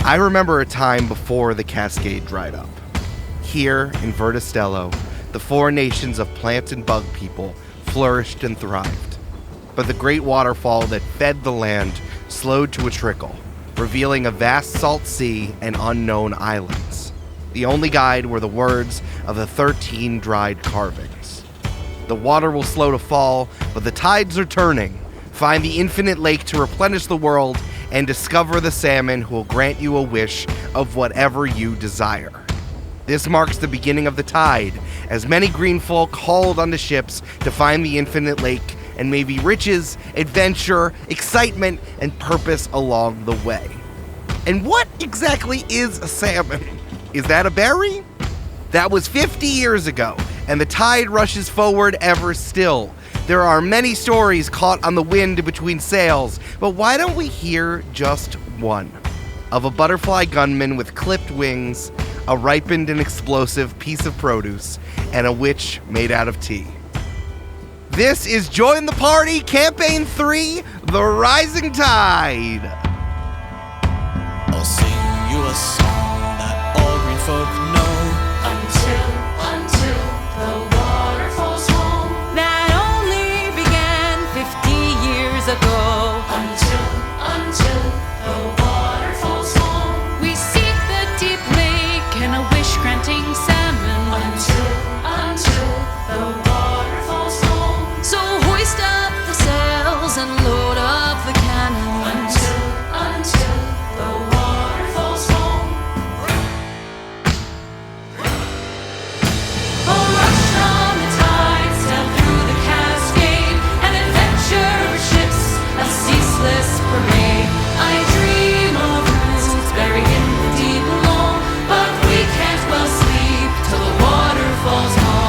I remember a time before the cascade dried up. Here in Verda Stello, the four nations of plant and bug people flourished and thrived. But the great waterfall that fed the land slowed to a trickle, revealing a vast salt sea and unknown islands. The only guide were the words of the 13 dried carvings. The water will slow to fall, but the tides are turning. Find the infinite lake to replenish the world and discover the salmon who will grant you a wish of whatever you desire. This marks the beginning of the tide, as many green folk hauled onto ships to find the infinite lake and maybe riches, adventure, excitement, and purpose along the way. And what exactly is a salmon? Is that a berry? That was 50 years ago, and the tide rushes forward ever still. There are many stories caught on the wind between sails, but why don't we hear just one? Of a butterfly gunman with clipped wings, a ripened and explosive piece of produce, and a witch made out of tea. This is Join the Party, Camp-Paign 3, The Rising Tide. I'll sing you a song that all green folk know. Until the water falls home. That only began 50 years ago. Until the water falls home. We seek the deep lake and a wish-granting salmon. Until the water falls home. So hoist up the sails and load up the cannons. Until the water falls home. A rush on the tide, sail through the cascade, an adventure ships, a ceaseless parade. I dream of roots buried in the deep below, but we can't well sleep till the water falls home.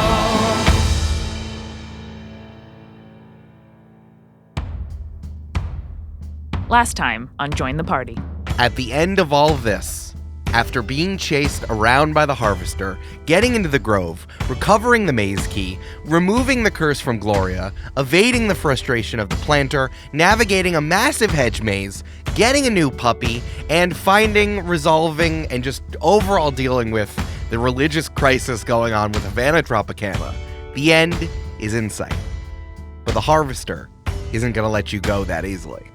Last time on Join the Party. At the end of all of this, after being chased around by the harvester, getting into the grove, recovering the maze key, removing the curse from Gloria, evading the frustration of the planter, navigating a massive hedge maze, getting a new puppy, and finding, resolving, and just overall dealing with the religious crisis going on with Havana Tropicana, the end is in sight. But the harvester isn't going to let you go that easily.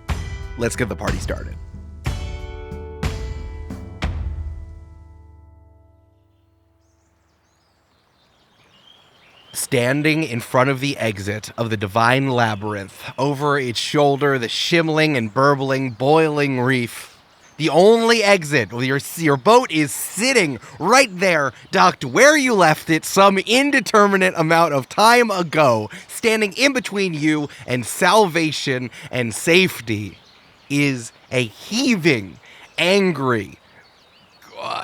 Let's get the party started. Standing in front of the exit of the divine labyrinth, over its shoulder, the shimmering and burbling, boiling reef. The only exit, your boat is sitting right there, docked where you left it some indeterminate amount of time ago, standing in between you and salvation and safety, is a heaving, angry,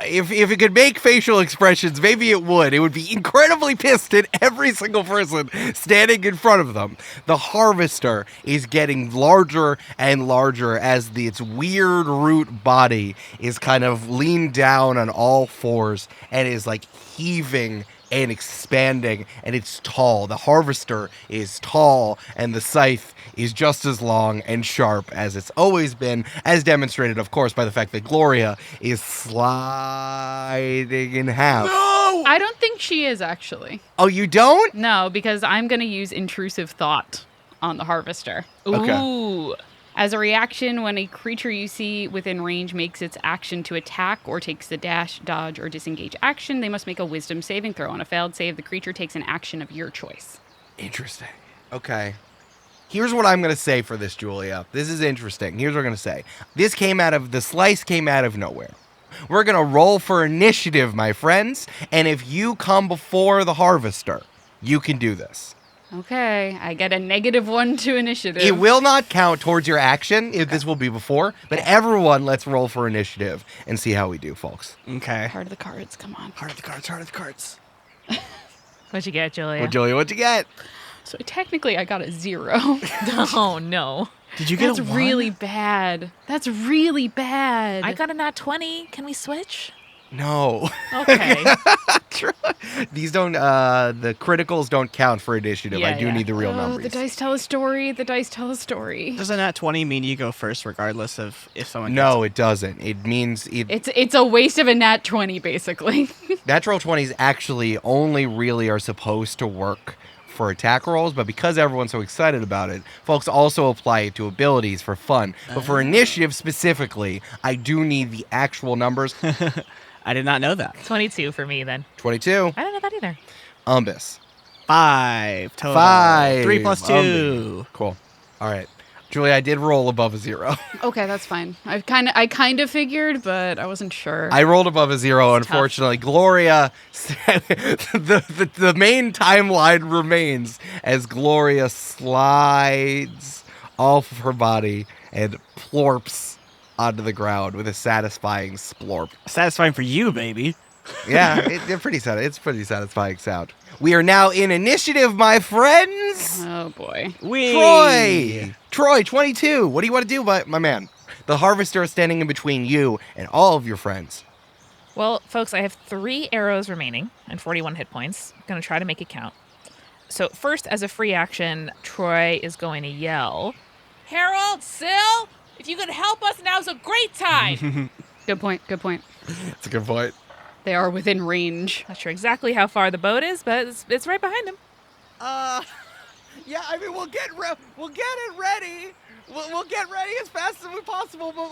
if it could make facial expressions, maybe it would. It would be incredibly pissed at every single person standing in front of them. The harvester is getting larger and larger as its weird root body is kind of leaned down on all fours and is like heaving and expanding, and it's tall. The harvester is tall, and the scythe is just as long and sharp as it's always been, as demonstrated, of course, by the fact that Gloria is sliding in half. No! I don't think she is, actually. Oh, you don't? No, because I'm going to use intrusive thought on the harvester. Okay. Ooh. As a reaction, when a creature you see within range makes its action to attack or takes the dash, dodge, or disengage action, they must make a wisdom saving throw. On a failed save, the creature takes an action of your choice. Interesting. Okay. Here's what I'm going to say for this, Julia. This is interesting. Here's what I'm going to say. The slice came out of nowhere. We're going to roll for initiative, my friends. And if you come before the harvester, you can do this. Okay, I get a -1 to initiative. It will not count towards your action if this will be before, but everyone, let's roll for initiative and see how we do, folks. Okay. Heart of the cards, come on. Heart of the cards, heart of the cards. What'd you get, Julia? Well, Julia, what'd you get? So technically I got a 0. Oh, no. Did you get That's a 1? really bad. That's really bad. I got a nat 20. Can we switch? No. Okay. These don't, the criticals don't count for initiative. I do need the real numbers. The dice tell a story. The dice tell a story. Doesn't that 20 mean you go first regardless of if someone No, it doesn't. It means It's a waste of a nat 20, basically. natural 20s actually only really are supposed to work for attack rolls, but because everyone's so excited about it, folks also apply it to abilities for fun. But for initiative specifically, I do need the actual numbers. I did not know that. 22 for me then. 22. I don't know that either. Umbus. 5 total. 5. 3 plus 2. Umbi. Cool. All right. Julie, I did roll above a 0. Okay, that's fine. I kind of figured, but I wasn't sure. I rolled above a 0, It's tough. unfortunately. Gloria, the main timeline remains as Gloria slides off of her body and plorps onto the ground with a satisfying splorp. Satisfying for you, baby. Yeah, it's pretty satisfying sound. We are now in initiative, my friends. Oh boy. Troy, 22. What do you want to do, my man? The harvester is standing in between you and all of your friends. Well, folks, I have 3 arrows remaining and 41 hit points. I'm going to try to make it count. So first, as a free action, Troy is going to yell, Harold, Syl, if you could help us, now's a great time. Good point. That's a good point. They are within range. Not sure exactly how far the boat is, but it's right behind him. Yeah, I mean, we'll get it ready. We'll get ready as fast as possible, but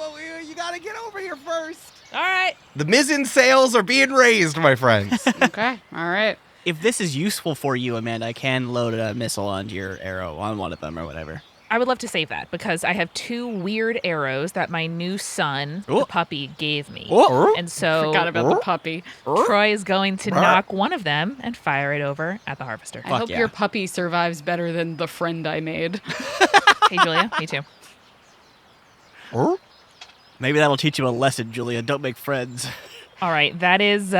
you gotta get over here first. All right. The mizzen sails are being raised, my friends. Okay. All right. If this is useful for you, Amanda, I can load a missile onto your arrow on one of them or whatever. I would love to save that because I have 2 weird arrows that my new son, the puppy, gave me. And so Forgot about the puppy. Troy is going to knock one of them and fire it over at the harvester. I hope your puppy survives better than the friend I made. Hey, Julia. Me too. Maybe that'll teach you a lesson, Julia. Don't make friends. All right. That is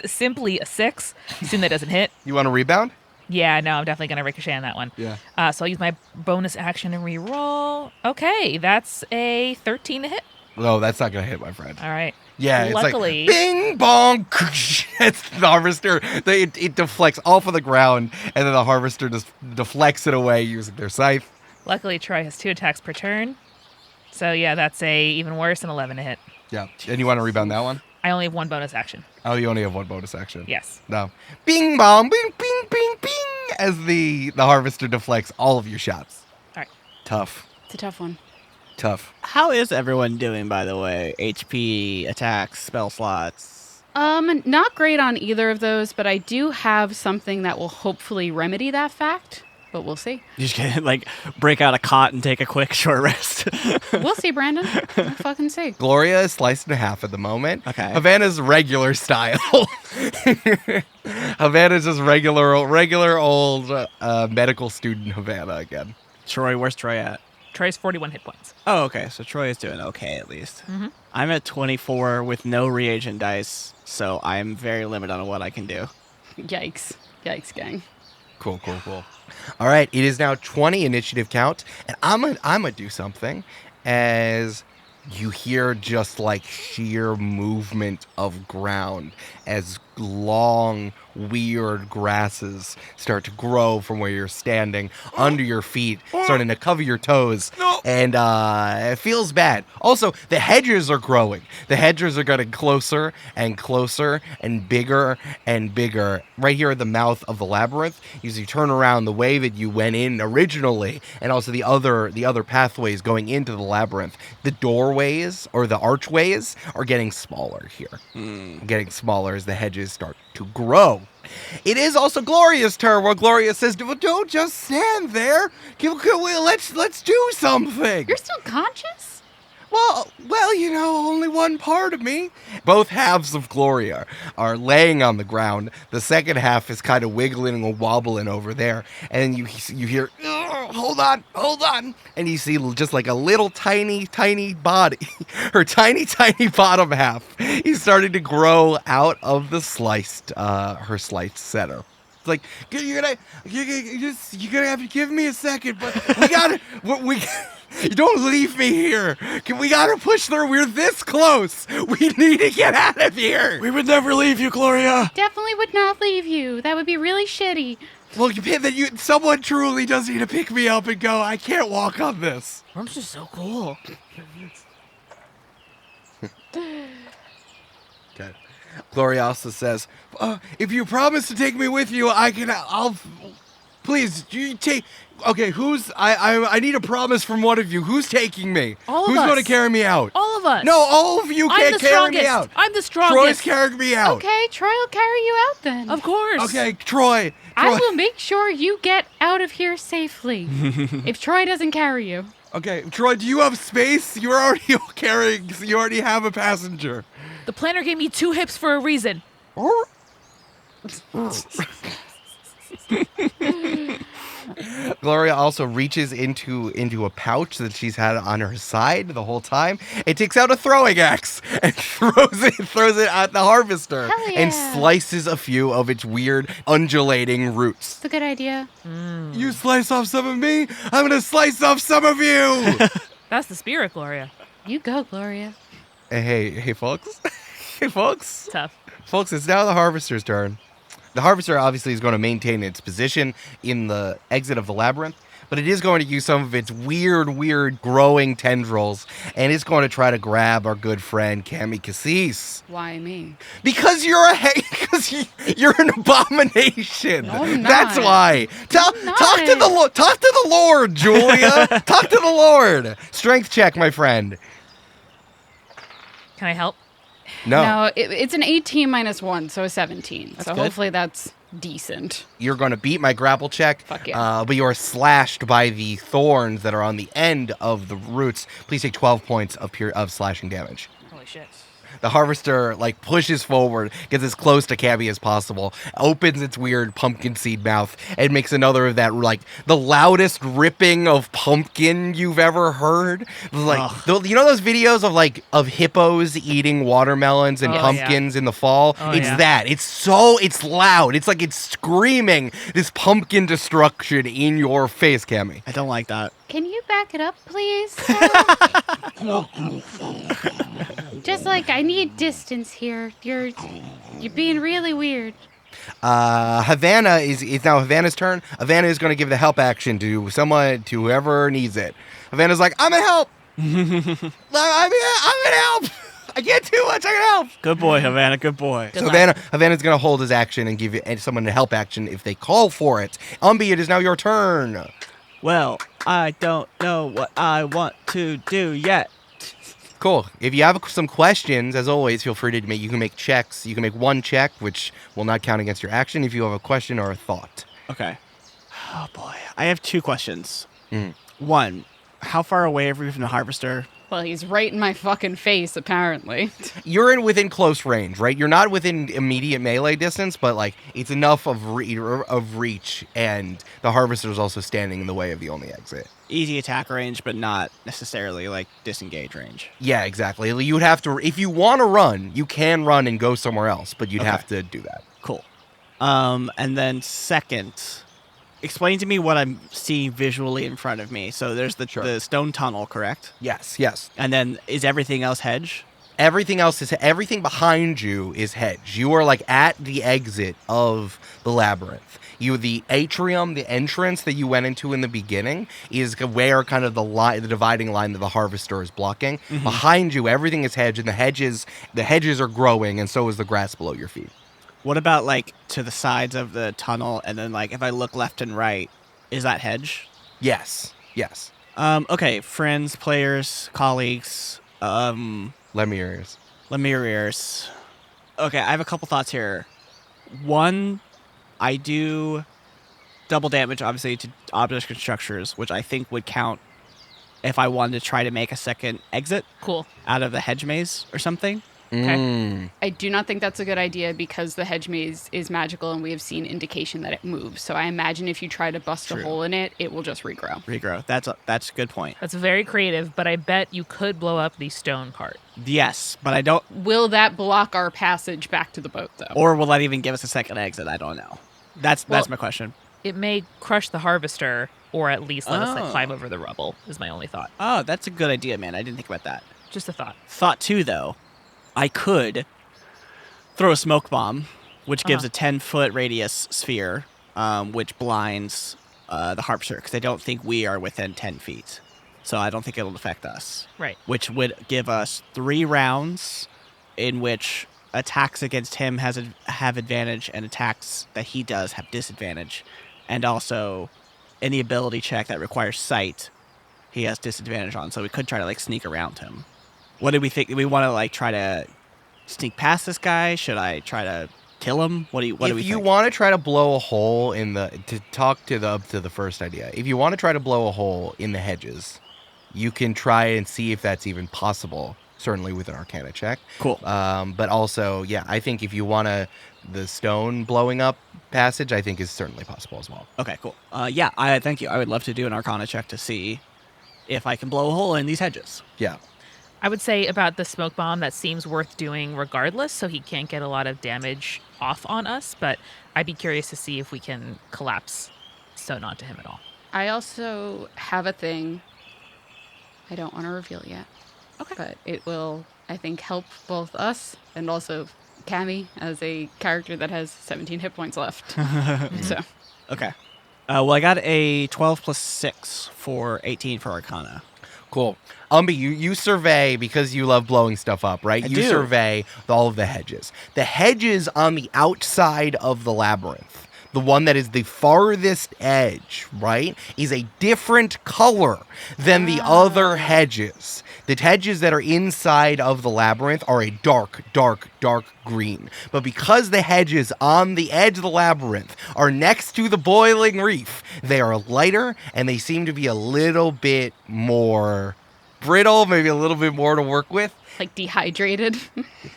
simply a 6. Assume that doesn't hit. You want to rebound? Yeah, no, I'm definitely going to ricochet on that one. Yeah. So I'll use my bonus action and re-roll. Okay, that's a 13 to hit. No, that's not going to hit, my friend. All right. Yeah, it's Luckily, like bing, bong. It's the harvester. It deflects off of the ground, and then the harvester just deflects it away using their scythe. Luckily, Troy has 2 attacks per turn. So yeah, that's a even worse, an 11 to hit. Yeah. And you want to rebound that one? I only have 1 bonus action. Oh, you only have 1 bonus action. Yes. No. Bing, bong, bing, bing, bing, bing, as the harvester deflects all of your shots. All right. Tough. It's a tough one. Tough. How is everyone doing, by the way? HP, attacks, spell slots? Not great on either of those, but I do have something that will hopefully remedy that fact. But we'll see. You just get, like, break out a cot and take a quick short rest. We'll see, Brandon. We'll fucking see. Gloria is sliced in half at the moment. Okay. Havana's regular style. Havana's just regular old medical student Havana again. Troy, where's Troy at? Troy's 41 hit points. Oh, okay. So Troy is doing okay, at least. Mm-hmm. I'm at 24 with no reagent dice, so I'm very limited on what I can do. Yikes. Yikes, gang. Cool. All right, it is now 20 initiative count, and I'm gonna do something as you hear just like sheer movement of ground as long, weird grasses start to grow from where you're standing under your feet, starting to cover your toes. And it feels bad. Also, the hedges are growing. The hedges are getting closer and closer and bigger and bigger. Right here at the mouth of the labyrinth, as you turn around the way that you went in originally, and also the other pathways going into the labyrinth, the doorways or the archways are getting smaller here. Getting smaller as the hedges start to grow. It is also Gloria's turn, where Gloria says, "Well, don't just stand there. Let's do something." You're still conscious? Well, you know, only one part of me. Both halves of Gloria are laying on the ground. The second half is kind of wiggling and wobbling over there. And you hear, hold on. And you see just like a little tiny body. Her tiny bottom half is starting to grow out of the her sliced center. It's like, you're gonna have to give me a second, but we don't leave me here. We gotta push through. We're this close. We need to get out of here. We would never leave you, Gloria. Definitely would not leave you. That would be really shitty. Well, someone truly does need to pick me up and go. I can't walk on this. Worm's just so cool. Okay. Gloria also says, if you promise to take me with you, I'll please, you take, okay, I need a promise from one of you. Who's taking me? All of Who's us. going to carry me out? All of us. No, all of you can't carry me out. I'm the strongest. Troy's carrying me out. Okay, Troy will carry you out then. Of course. Okay, Troy. I will make sure you get out of here safely. If Troy doesn't carry you. Okay, Troy, do you have space? You already have a passenger. The planner gave me 2 hips for a reason. Gloria also reaches into a pouch that she's had on her side the whole time and takes out a throwing axe and throws it at the harvester Hell yeah. and slices a few of its weird undulating roots. It's a good idea. You slice off some of me, I'm gonna slice off some of you. That's the spirit, Gloria. You go, Gloria. Hey, folks. Hey, folks. Tough. Folks, it's now the harvester's turn. The harvester obviously is going to maintain its position in the exit of the labyrinth, but it is going to use some of its weird growing tendrils, and it's going to try to grab our good friend Cassis. Why me? Because you're an abomination. No, I'm That's not. why. Talk to the Lord, Julia. Talk to the Lord. Strength check, my friend. Can I help? No. It's an 18 minus 1, so a 17. That's so good. hopefully that's decent. You're going to beat my grapple check. Fuck yeah. But you are slashed by the thorns that are on the end of the roots. Please take 12 points of slashing damage. Holy shit. The harvester pushes forward, gets as close to Cabby as possible, opens its weird pumpkin seed mouth, and makes another of that the loudest ripping of pumpkin you've ever heard. You know those videos of hippos eating watermelons and pumpkins in the fall? It's that. It's loud. It's like it's screaming this pumpkin destruction in your face, Cammy. I don't like that. Can you back it up, please? Just I need distance here. You're being really weird. Havana is now Havana's turn. Havana is going to give the help action to whoever needs it. Havana's like, I'm gonna help. I'm gonna help. I can't do much. I can help. Good boy, Havana. Good boy. So Havana's going to hold his action and give someone a help action if they call for it. Umbi, it is now your turn. Well, I don't know what I want to do yet. Cool. If you have some questions, as always, feel free to you can make checks. You can make 1 check, which will not count against your action if you have a question or a thought. Okay. Oh, boy. I have 2 questions. 1, how far away are we from the harvester? Well, he's right in my fucking face, apparently. You're within close range, right? You're not within immediate melee distance, but it's enough of reach, and the harvester is also standing in the way of the only exit. Easy attack range, but not necessarily disengage range. Yeah, exactly. You would have to, if you want to run, you can run and go somewhere else, but you'd have to do that. Cool. And then second, explain to me what I'm seeing visually in front of me. So there's the stone tunnel, correct? Yes. And then is everything else hedge? Everything behind you is hedge. You are at the exit of the labyrinth. The atrium, the entrance that you went into in the beginning is where kind of the dividing line that the harvester is blocking. Mm-hmm. Behind you, everything is hedge, and the hedges are growing, and so is the grass below your feet. What about to the sides of the tunnel, and then if I look left and right, is that hedge? Yes. Okay, friends, players, colleagues, Lemuriers. Okay, I have a couple thoughts here. 1, I do double damage, obviously, to objects and structures, which I think would count if I wanted to try to make a second exit. Cool. Out of the hedge maze or something. Okay. I do not think that's a good idea because the hedge maze is magical and we have seen indication that it moves. So I imagine if you try to bust a hole in it, it will just regrow. That's a good point. That's very creative, but I bet you could blow up the stone cart. Yes, but I don't. Will that block our passage back to the boat, though? Or will that even give us a second exit? I don't know. That's Well- my question. It may crush the harvester, or at least let us Oh. climb over the rubble, is my only thought. Oh, that's a good idea, man. I didn't think about that. Just a thought. Thought 2, though, I could throw a smoke bomb, which gives a 10-foot radius sphere, which blinds the harvester, because I don't think we are within 10 feet. So I don't think it'll affect us. Right. Which would give us 3 rounds in which attacks against him have advantage and attacks that he does have disadvantage. And also any ability check that requires sight, he has disadvantage on. So we could try to sneak around him. What do we think? Do we want to try to sneak past this guy? Should I try to kill him? What do we If you think? want to try to blow a hole to talk to the first idea, if you want to try to blow a hole in the hedges, you can try and see if that's even possible. Certainly with an Arcana check. Cool. But also, yeah, I think if you want the stone blowing up passage, I think is certainly possible as well. Okay, cool. Yeah, I thank you. I would love to do an Arcana check to see if I can blow a hole in these hedges. Yeah. I would say about the smoke bomb, that seems worth doing regardless, so he can't get a lot of damage off on us, but I'd be curious to see if we can collapse stone onto him at all. I also have a thing I don't want to reveal yet. Okay. But it will, I think, help both us and also Cammy as a character that has 17 hit points left. So, Okay. Well, I got a 12 plus 6 for 18 for Arcana. Cool. Umbi, you survey, because you love blowing stuff up, right? I You do. survey all of the hedges. The hedges on the outside of the labyrinth, the one that is the farthest edge, right, is a different color than the other hedges. The hedges that are inside of the labyrinth are a dark, dark, dark green. But because the hedges on the edge of the labyrinth are next to the boiling reef, they are lighter and they seem to be a little bit more brittle, maybe a little bit more to work with. like dehydrated.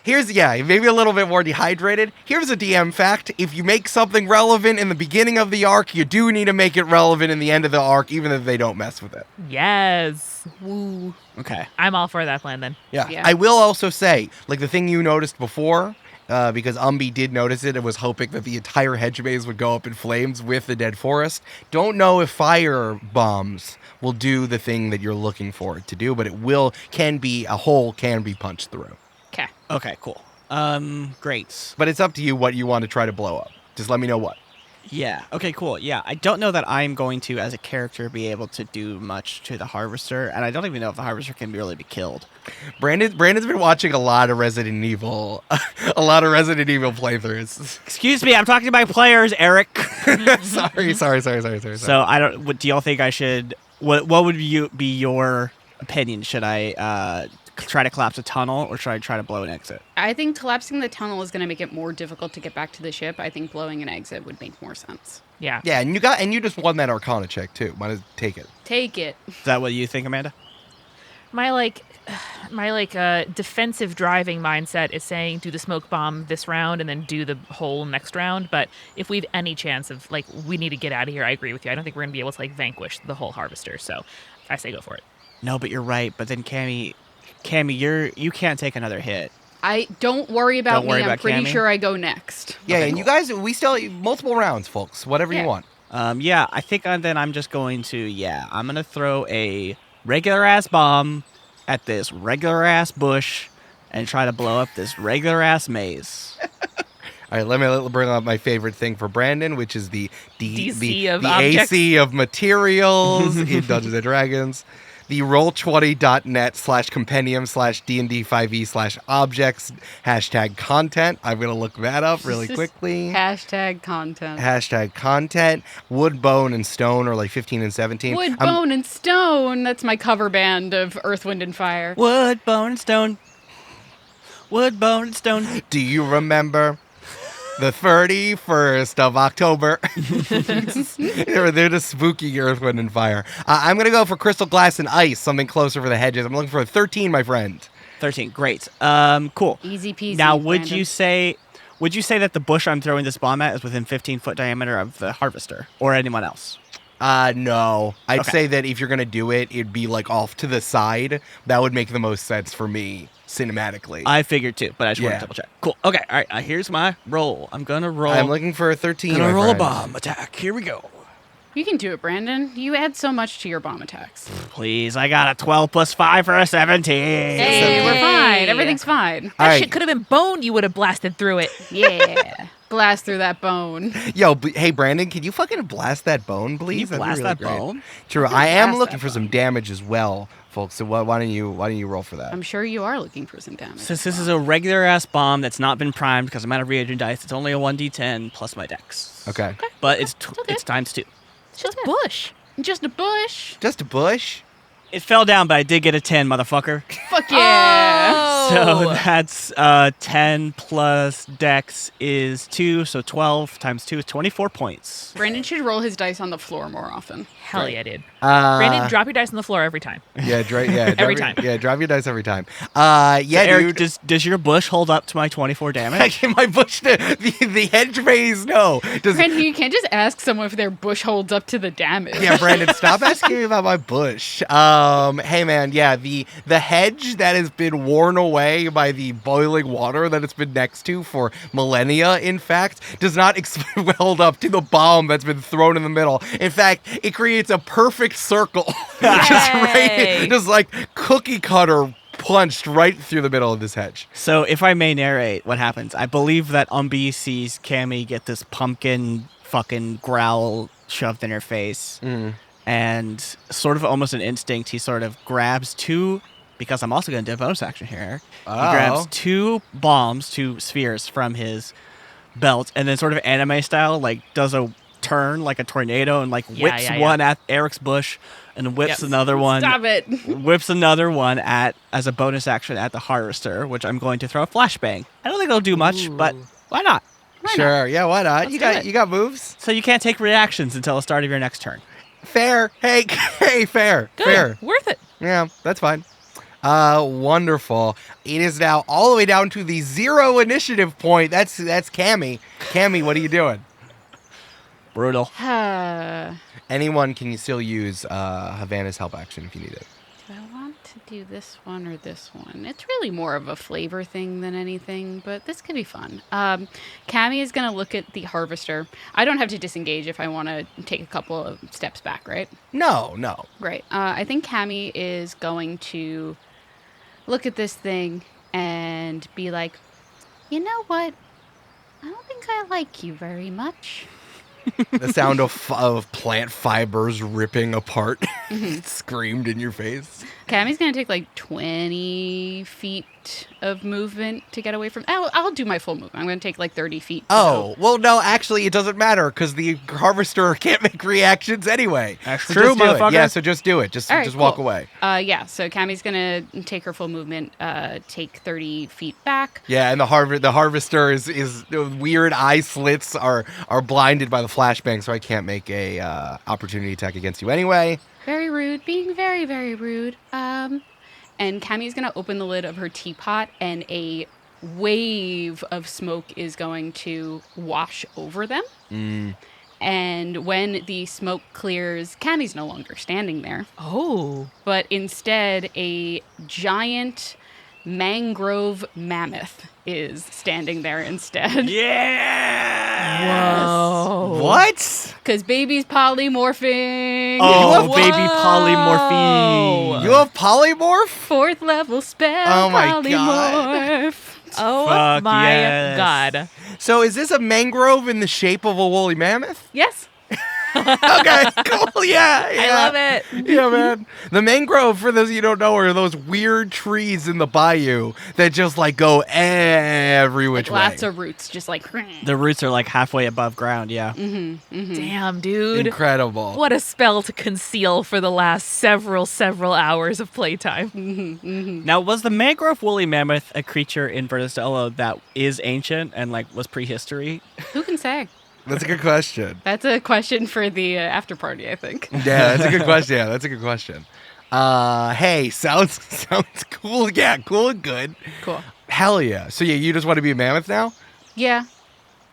Maybe a little bit more dehydrated. Here's a DM fact. If you make something relevant in the beginning of the arc, you do need to make it relevant in the end of the arc, even if they don't mess with it. Yes. Woo. Okay. I'm all for that plan then. Yeah. Yeah. I will also say, the thing you noticed before, because Umbi did notice it and was hoping that the entire hedge maze would go up in flames with the dead forest. Don't know if fire bombs will do the thing that you're looking for it to do, but a hole can be punched through. Okay. Okay, cool. Great. But it's up to you what you want to try to blow up. Just let me know what. Yeah. Okay, cool. Yeah, I don't know that I'm going to, as a character, be able to do much to the harvester, and I don't even know if the harvester can really be killed. Brandon's been watching a lot of Resident Evil playthroughs. Excuse me, I'm talking to my players, Eric. sorry. So I don't. What do y'all think I should? What would be your opinion? Should I try to collapse a tunnel, or should I try to blow an exit? I think collapsing the tunnel is going to make it more difficult to get back to the ship. I think blowing an exit would make more sense. Yeah. Yeah, and you just won that Arcana check too. Might as take it. Take it. Is that what you think, Amanda? My defensive driving mindset is saying do the smoke bomb this round and then do the hole next round. But if we have any chance of we need to get out of here, I agree with you. I don't think we're gonna be able to vanquish the whole harvester. So I say go for it. No, but you're right. But then Cammy, you can't take another hit. I don't worry about Don't worry me. I'm about pretty Cammy? sure I go next. Yeah, Okay, and you guys, we still multiple rounds, folks. Whatever you Yeah. want. Yeah, I think then I'm just going to, I'm going to throw a regular-ass bomb at this regular-ass bush and try to blow up this regular-ass maze. All right, let me bring up my favorite thing for Brandon, which is the DC of the objects. AC of materials in Dungeons & Dragons. The roll20.net/compendium/D&D5e/objects #content. I'm going to look that up really quickly. Hashtag content. #content. Wood, bone, and stone are 15 and 17. Wood, bone, and stone. That's my cover band of Earth, Wind, and Fire. Wood, bone, and stone. Wood, bone, and stone. Do you remember the 31st of October? they're the spooky Earth, Wind, and Fire. I'm going to go for crystal glass and ice, something closer for the hedges. I'm looking for a 13, my friend. 13, great. Cool. Easy peasy. Now, would Brandon. you say that the bush I'm throwing this bomb at is within 15-foot diameter of the harvester or anyone else? No. I'd Okay. say that if you're gonna do it, it'd be like off to the side. That would make the most sense for me cinematically. I figured too, but I just want Yeah. to double check. Cool. Okay. All right. Here's my roll. I'm gonna roll. I'm looking for a 13. gonna my roll a friend. bomb attack. Here we go. You can do it, Brandon. You add so much to your bomb attacks. Please, I got a 12 plus 5 for a 17. Hey, we're fine. Everything's fine. That All right. shit could have been bone. You would have blasted through it. Yeah. Blast through that bone. Yo, hey Brandon, can you fucking blast that bone, please? you That'd be blast really that great. bone? True. can I am blast looking that for some bone. damage as well, folks. So why don't you roll for that? I'm sure you are looking for some damage. Since this is a regular ass bomb that's not been primed because I'm out of reagent dice, it's only a 1d10 plus my dex. Okay. But it's good. it's times 2. It's just bush. Just a bush. Just a bush. It fell down, but I did get a 10, motherfucker. Fuck yeah. So that's 10 plus dex is 2, so 12 times 2 is 24 points. Brandon should roll his dice on the floor more often. Hell yeah, dude. Uh, Brandon, drop your dice on the floor every time. Yeah, Every time. Yeah, drop your dice every time. Yeah, So, Eric, dude. does your bush hold up to my 24 damage? Actually, my bush, the hedge maze, no. Does, Brandon, you can't just ask someone if their bush holds up to the damage. yeah, Brandon, stop asking me about my bush. Hey man, yeah, the hedge that has been worn away by the boiling water that it's been next to for millennia, in fact, does not hold up to the bomb that's been thrown in the middle. In fact, it creates a perfect circle, Yay. just like cookie cutter punched right through the middle of this hedge. So if I may narrate what happens, I believe that Umbi sees Cammy get this pumpkin fucking growl shoved in her face. And sort of almost an instinct, he sort of grabs two, because I'm also going to do a bonus action here, Eric. He grabs 2 bombs, 2 spheres from his belt, and then sort of anime style, like does a turn like a tornado and like whips one at Eric's bush and whips another one. Stop it. Whips another one at as a bonus action at the harvester, which I'm going to throw a flashbang. I don't think it'll do much, but why not? Sure, yeah, why not? Let's do it. You got moves. So you can't take reactions until the start of your next turn. Fair. Hey, fair. Good. Fair. Worth it. Yeah, that's fine. Wonderful. It is now all the way down to the 0 initiative point. That's Cammy. Cammy, what are you doing? Brutal. Anyone can still use Havana's help action if you need it. Do I want to do this one or this one? It's really more of a flavor thing than anything, but this could be fun. Cammy is going to look at the harvester. I don't have to disengage if I want to take a couple of steps back, right? No. Great. I think Cammy is going to look at this thing and be like, you know what? I don't think I like you very much. The sound of plant fibers ripping apart screamed in your face. Cammy's going to take like 20 feet of movement to get away from... I'll do my full movement. I'm going to take like 30 feet. to Oh, go. well, no, actually, it doesn't matter because the harvester can't make reactions anyway. That's So true, just do it. motherfucker. Yeah, so just do it. Just All right, just walk cool. away. Yeah, so Cammy's going to take her full movement, take 30 feet back. Yeah, and the harvester is the weird eye slits are blinded by the flashbang, so I can't make a opportunity attack against you anyway. Very rude, being very, very rude. And Cammy's going to open the lid of her teapot, and a wave of smoke is going to wash over them. And when the smoke clears, Cammy's no longer standing there, Oh. but instead a giant mangrove mammoth is standing there instead. Yeah. Whoa. What? Because baby's polymorphing. Oh, Whoa. baby polymorphy. You have polymorph? 4th level spell. Oh my polymorph. Oh Fuck my yes. god. So is this a mangrove in the shape of a woolly mammoth? Yes. Okay, cool. Yeah. I love it. Yeah, man. The mangrove, for those you don't know, are those weird trees in the bayou that just like go every which way. Lots of roots, just like. The roots are like halfway above ground, yeah. Damn, dude. Incredible. What a spell to conceal for the last several hours of playtime. Now, was the mangrove woolly mammoth a creature in Verda Stello that is ancient and like was prehistory? Who can say? That's a good question. That's a question for the after party, I think. Yeah, that's a good question. Yeah, that's a good question. Hey, sounds cool. Yeah, cool and good. Cool. Hell yeah. So yeah, you just want to be a mammoth now? Yeah.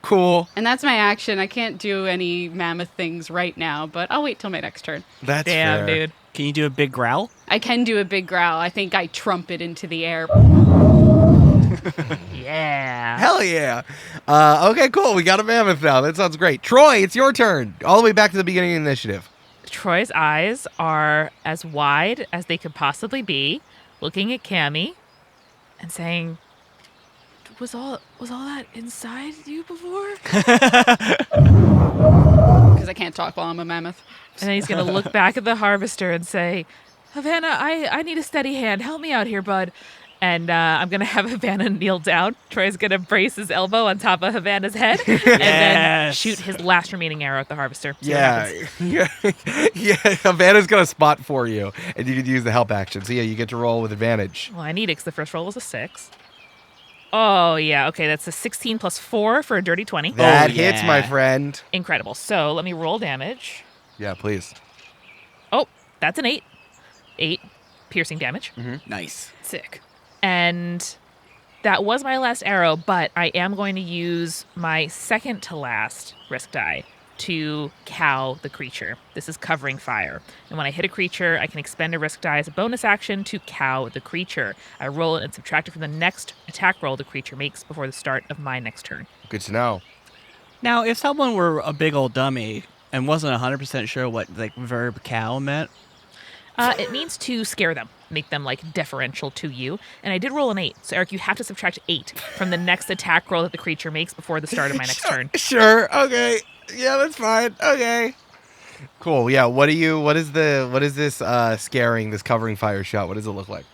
Cool. And that's my action. I can't do any mammoth things right now, but I'll wait till my next turn. That's Damn, fair. dude. Can you do a big growl? I can do a big growl. I think I trumpet into the air. Yeah. Hell yeah. Okay, cool. We got a mammoth now. That sounds great. Troy, it's your turn. All the way back to the beginning of the initiative. Troy's eyes are as wide as they could possibly be, looking at Cammy and saying, Was all that inside you before? Because I can't talk while I'm a mammoth. And then he's going to look back at the harvester and say, Havana, I need a steady hand. Help me out here, bud. And I'm going to have Havana kneel down. Troy's going to brace his elbow on top of Havana's head and then Yes. shoot his last remaining arrow at the harvester. See what Yeah. happens. Yeah. Havana's going to spot for you, and you can use the help action. So, yeah, you get to roll with advantage. Well, I need it because the first roll was a 6. Oh, yeah. Okay, that's a 16 plus 4 for a dirty 20. That Oh, hits, yeah. my friend. Incredible. So let me roll damage. Yeah, please. Oh, that's an 8. 8 piercing damage. Nice. Sick. And that was my last arrow, but I am going to use my second to last risk die to cow the creature. This is covering fire. And when I hit a creature, I can expend a risk die as a bonus action to cow the creature. I roll it and subtract it from the next attack roll the creature makes before the start of my next turn. Good to know. Now, if someone were a big old dummy and wasn't 100% sure what like verb cow meant, It means to scare them, make them like deferential to you. And I did roll an 8. So Eric, you have to subtract 8 from the next attack roll that the creature makes before the start of my next turn. Sure. Okay. Yeah, that's fine. Okay. Cool. Yeah. What is this scaring, this covering fire shot? What does it look like?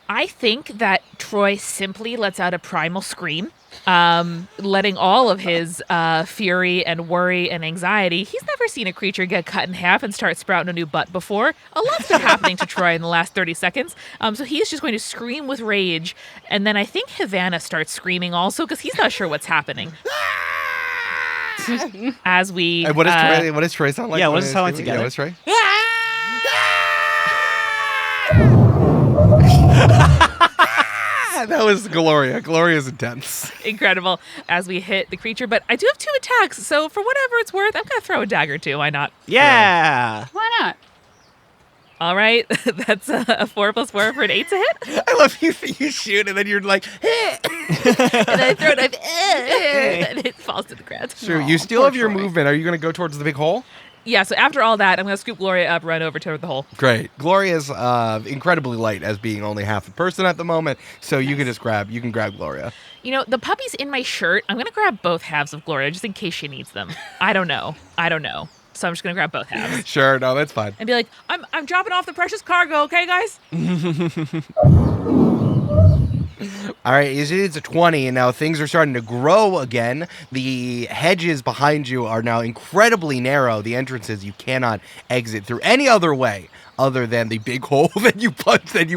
I think that Troy simply lets out a primal scream, letting all of his fury and worry and anxiety. He's never seen a creature get cut in half and start sprouting a new butt before. A lot's been happening to Troy in the last 30 seconds. So he's just going to scream with rage. And then I think Havana starts screaming also because he's not sure what's happening. As we... And what does Troy sound like? Yeah, what when does it he's sound like screaming? together? Yeah, what's Troy? That was Gloria. Gloria's intense. Incredible as we hit the creature. But I do have 2 attacks, so for whatever it's worth, I'm going to throw a dagger too. Why not? yeah. Why not? All right. That's a 4 plus 4 for an 8 to hit. I love you shoot and then you're like, And I throw it, and it falls to the ground. sure, you still have your movement. Are you going to go towards the big hole? Yeah, so after all that, I'm going to scoop Gloria up, run over to the hole. Great. Gloria's incredibly light as being only half a person at the moment, so you can just grab Gloria. You know, the puppy's in my shirt. I'm going to grab both halves of Gloria just in case she needs them. I don't know. So I'm just going to grab both halves. Sure, no, that's fine. And be like, I'm dropping off the precious cargo, okay, guys? All right, it's a 20, and now things are starting to grow again. The hedges behind you are now incredibly narrow. The entrances you cannot exit through any other way other than the big hole that you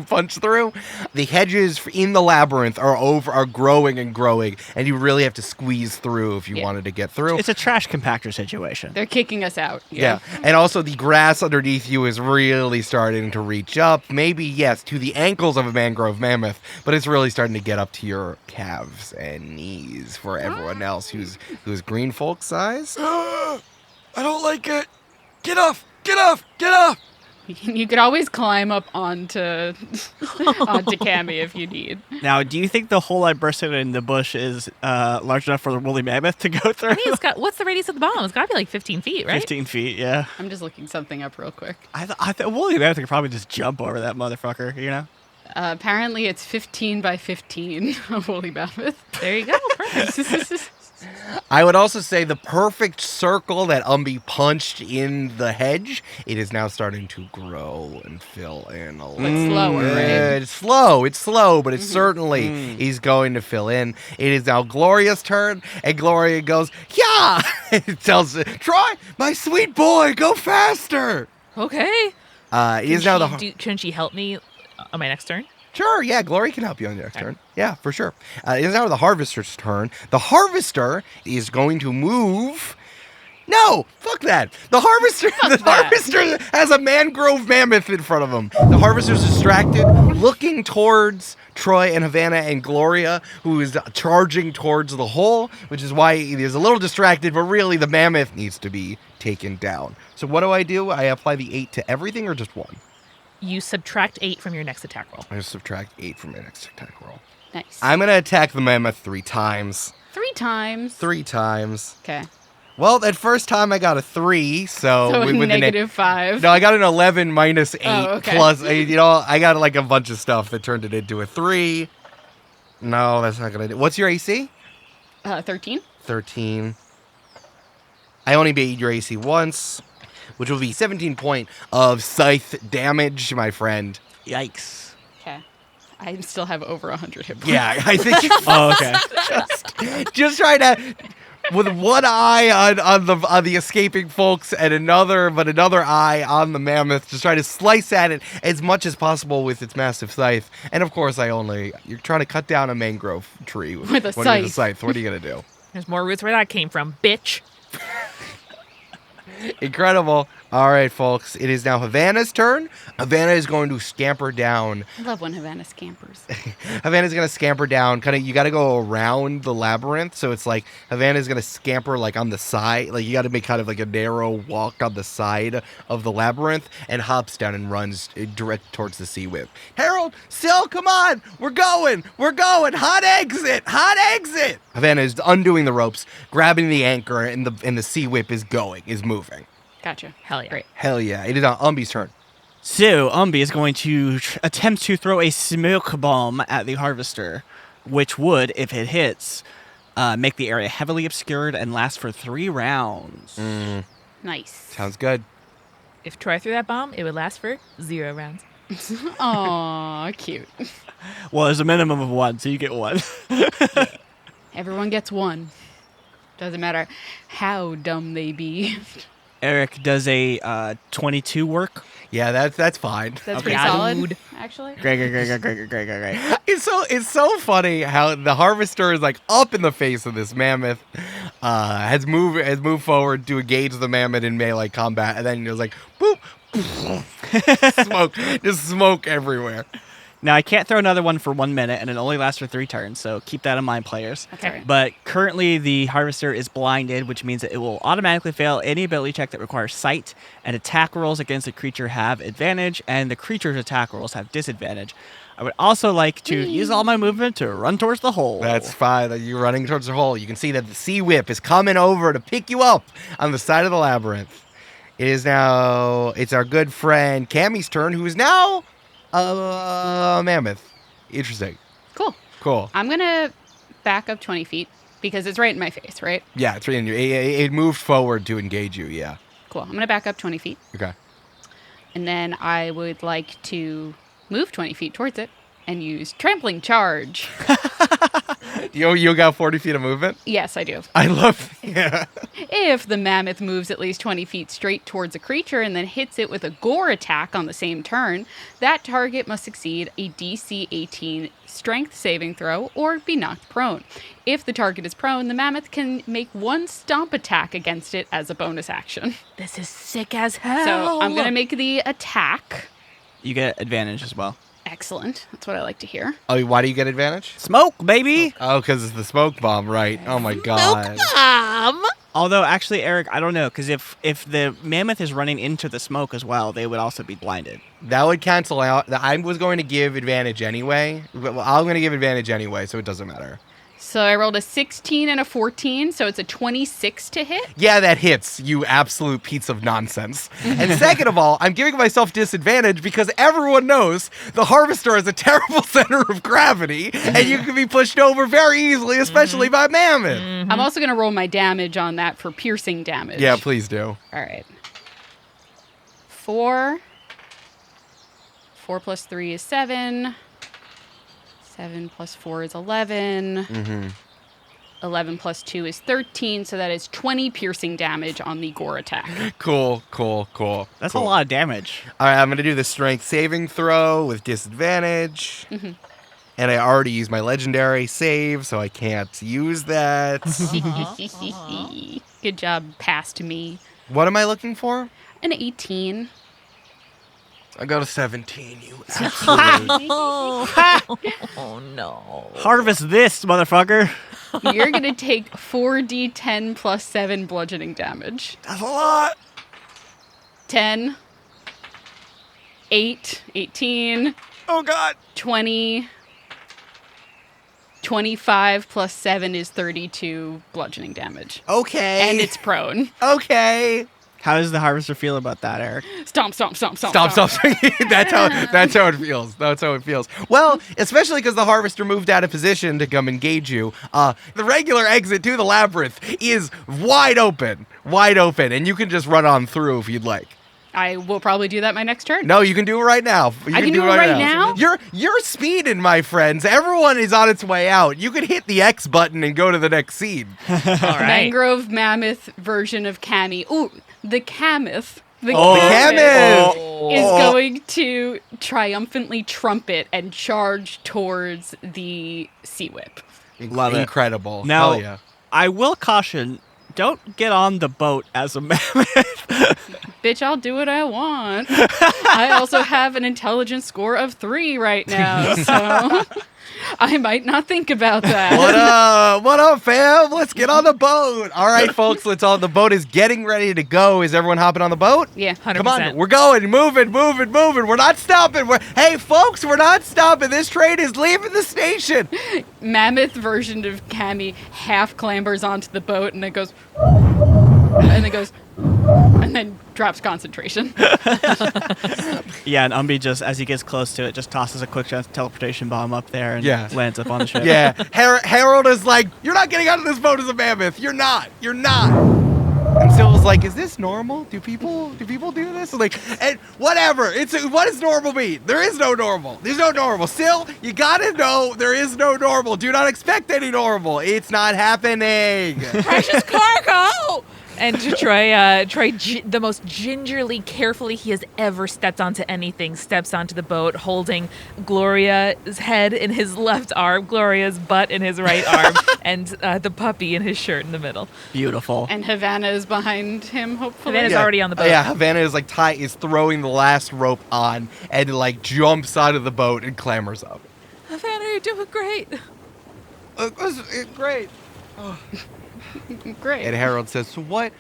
punch through. The hedges in the labyrinth are growing and growing, and you really have to squeeze through if you wanted to get through. It's a trash compactor situation. They're kicking us out. Yeah. And also the grass underneath you is really starting to reach up. Maybe, yes, to the ankles of a mangrove mammoth, but it's really starting to get up to your calves and knees for everyone else who's green folk size. I don't like it. Get off. You could always climb up onto Cammy if you need. Now, do you think the hole I bursted in the bush is large enough for the woolly mammoth to go through? I mean, what's the radius of the bomb? It's got to be like 15 feet, right? 15 feet, yeah. I'm just looking something up real quick. I thought woolly mammoth could probably just jump over that motherfucker, you know? Apparently it's 15 by 15, a woolly mammoth. There you go. Perfect. I would also say the perfect circle that Umbi punched in the hedge, it is now starting to grow and fill in a little. But slower, right? It's slow, but it certainly is going to fill in. It is now Gloria's turn, and Gloria goes, yeah! It tells Troy, my sweet boy, go faster! Okay. It is now the... Can she help me on my next turn? Sure, yeah, Glory can help you on your next turn. Yeah, for sure. It is now the Harvester's turn. The Harvester is going to move No, fuck that. The harvester has a mangrove mammoth in front of him. The harvester's distracted, looking towards Troy and Havana and Gloria, who is charging towards the hole, which is why he is a little distracted, but really the mammoth needs to be taken down. So what do? I apply the 8 to everything or just 1? You subtract 8 from your next attack roll. I just subtract 8 from my next attack roll. Nice. I'm going to attack the mammoth 3 times. 3 times. 3 times. Okay. Well, that first time I got a 3, so with negative 5. No, I got an 11 minus 8 okay. plus 8. I got like a bunch of stuff that turned it into a 3. No, that's not going to do. What's your AC? 13. 13. I only beat your AC once, which will be 17 point of scythe damage, my friend. Yikes. Okay. I still have over 100 hit points. Yeah, I think Oh, okay. just try to, with one eye on the escaping folks and another eye on the mammoth, just try to slice at it as much as possible with its massive scythe. And of course, you're trying to cut down a mangrove tree With a scythe. What are you gonna do? There's more roots where that came from, bitch. Incredible. All right, folks. It is now Havana's turn. Havana is going to scamper down. I love when Havana scampers. Havana's going to scamper down. You got to go around the labyrinth. So it's like Havana's going to scamper like on the side. Like you got to make kind of like a narrow walk on the side of the labyrinth and hops down and runs direct towards the sea whip. Harold, Sil, come on. We're going. Hot exit. Havana is undoing the ropes, grabbing the anchor, and the sea whip is moving. Gotcha. Hell yeah. Great. Hell yeah. It is on Umbi's turn. So, Umbi is going to attempt to throw a smoke bomb at the harvester, which would, if it hits, make the area heavily obscured and last for 3 rounds. Nice. Sounds good. If Troy threw that bomb, it would last for 0 rounds. Aw, cute. Well, there's a minimum of 1, so you get 1. Everyone gets 1. Doesn't matter how dumb they be. Eric, does a 22 work? Yeah, that's fine. That's Okay. pretty solid, actually. Great. It's so funny how the harvester is like up in the face of this mammoth, has moved forward to engage the mammoth in melee combat, and then it was like boop, smoke everywhere. Now, I can't throw another one for 1 minute, and it only lasts for 3 turns, so keep that in mind, players. That's all right. But currently, the harvester is blinded, which means that it will automatically fail any ability check that requires sight, and attack rolls against the creature have advantage, and the creature's attack rolls have disadvantage. I would also like to use all my movement to run towards the hole. That's fine. You're running towards the hole. You can see that the sea whip is coming over to pick you up on the side of the labyrinth. It's our good friend Cammy's turn, who is now a mammoth. Interesting. Cool. I'm going to back up 20 feet because it's right in my face, right? Yeah, it's right in you. It moved forward to engage you, yeah. Cool. I'm going to back up 20 feet. Okay. And then I would like to move 20 feet towards it and use trampling charge. You got 40 feet of movement? Yes, I do. I love yeah. If the mammoth moves at least 20 feet straight towards a creature and then hits it with a gore attack on the same turn, that target must succeed a DC 18 strength saving throw or be knocked prone. If the target is prone, the mammoth can make 1 stomp attack against it as a bonus action. This is sick as hell. So I'm going to make the attack. You get advantage as well. Excellent. That's what I like to hear. Oh, why do you get advantage? Smoke, baby! Oh, because it's the smoke bomb, right? Oh my god. Although, actually, Eric, I don't know, because if the mammoth is running into the smoke as well, they would also be blinded. That would cancel out. I was going to give advantage anyway. Well, I'm going to give advantage anyway, so it doesn't matter. So I rolled a 16 and a 14, so it's a 26 to hit. Yeah, that hits, you absolute piece of nonsense. And second of all, I'm giving myself disadvantage because everyone knows the harvester is a terrible center of gravity, and you can be pushed over very easily, especially by mammoth. I'm also going to roll my damage on that for piercing damage. Yeah, please do. All right. 4. 4 plus 3 is 7. 7 plus 4 is 11. 11 plus 2 is 13, so that is 20 piercing damage on the gore attack. Cool. That's a lot of damage. All right, I'm going to do the strength saving throw with disadvantage. And I already used my legendary save, so I can't use that. Good job, past me. What am I looking for? An 18. I got a 17, you absolute. Oh no. Harvest this, motherfucker. You're going to take 4d10 plus 7 bludgeoning damage. That's a lot. 10, 8, 18, Oh, God. 20, 25 plus 7 is 32 bludgeoning damage. Okay. And it's prone. okay. How does the harvester feel about that, Eric? Stomp, stomp, stomp, stomp. Stop. That's how it feels. That's how it feels. Well, especially because the harvester moved out of position to come engage you. The regular exit to the labyrinth is wide open, and you can just run on through if you'd like. I will probably do that my next turn. No, you can do it right now. I can do it right now? You're speeding, my friends. Everyone is on its way out. You can hit the X button and go to the next scene. All right. Mangrove mammoth version of Cammy. Ooh, the Cammoth. The Cammoth! is going to triumphantly trumpet and charge towards the Sea Whip. Love it. Incredible. Now, Hell yeah. I will caution, don't get on the boat as a mammoth. Bitch, I'll do what I want. I also have an intelligence score of 3 right now, so I might not think about that. What up, fam? Let's get on the boat. All right, folks, the boat is getting ready to go. Is everyone hopping on the boat? Yeah. 100%. Come on, we're going, moving. We're not stopping. Hey, folks, we're not stopping. This train is leaving the station. Mammoth version of Cammy half clambers onto the boat and it goes, and then drops concentration. Yeah, and Umbi just, as he gets close to it, just tosses a quick teleportation bomb up there and lands up on the ship. Yeah, Harold is like, you're not getting out of this boat as a mammoth. You're not. And Syl's like, is this normal? Do people do this? Like, and whatever. What does normal mean? There is no normal. There's no normal. Syl, you gotta know there is no normal. Do not expect any normal. It's not happening. Precious cargo! And Troy, the most gingerly, carefully he has ever stepped onto anything, steps onto the boat, holding Gloria's head in his left arm, Gloria's butt in his right arm, and the puppy in his shirt in the middle. Beautiful. And Havana is behind him, hopefully. Havana's already on the boat. Yeah, Havana is like is throwing the last rope on and like jumps out of the boat and clambers up. Havana, you're doing great. Great. Great. And Harold says, "So what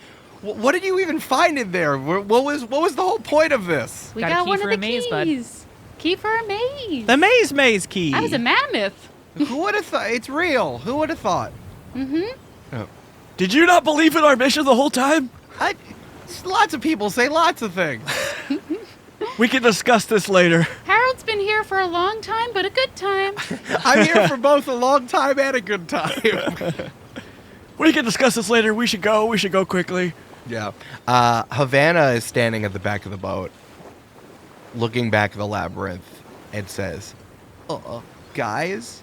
did you even find in there? What was the whole point of this?" We Got a got key one for of a the maze, bud. keys. Key for a maze. The maze key. I was a mammoth. Who would have thought? It's real. Who would have thought? Did you not believe in our mission the whole time? Lots of people say lots of things. We can discuss this later. Harold's been here for a long time, but a good time. I'm here for both a long time and a good time. We can discuss this later. We should go. We should go quickly. Yeah. Havana is standing at the back of the boat, looking back at the labyrinth, and says, guys,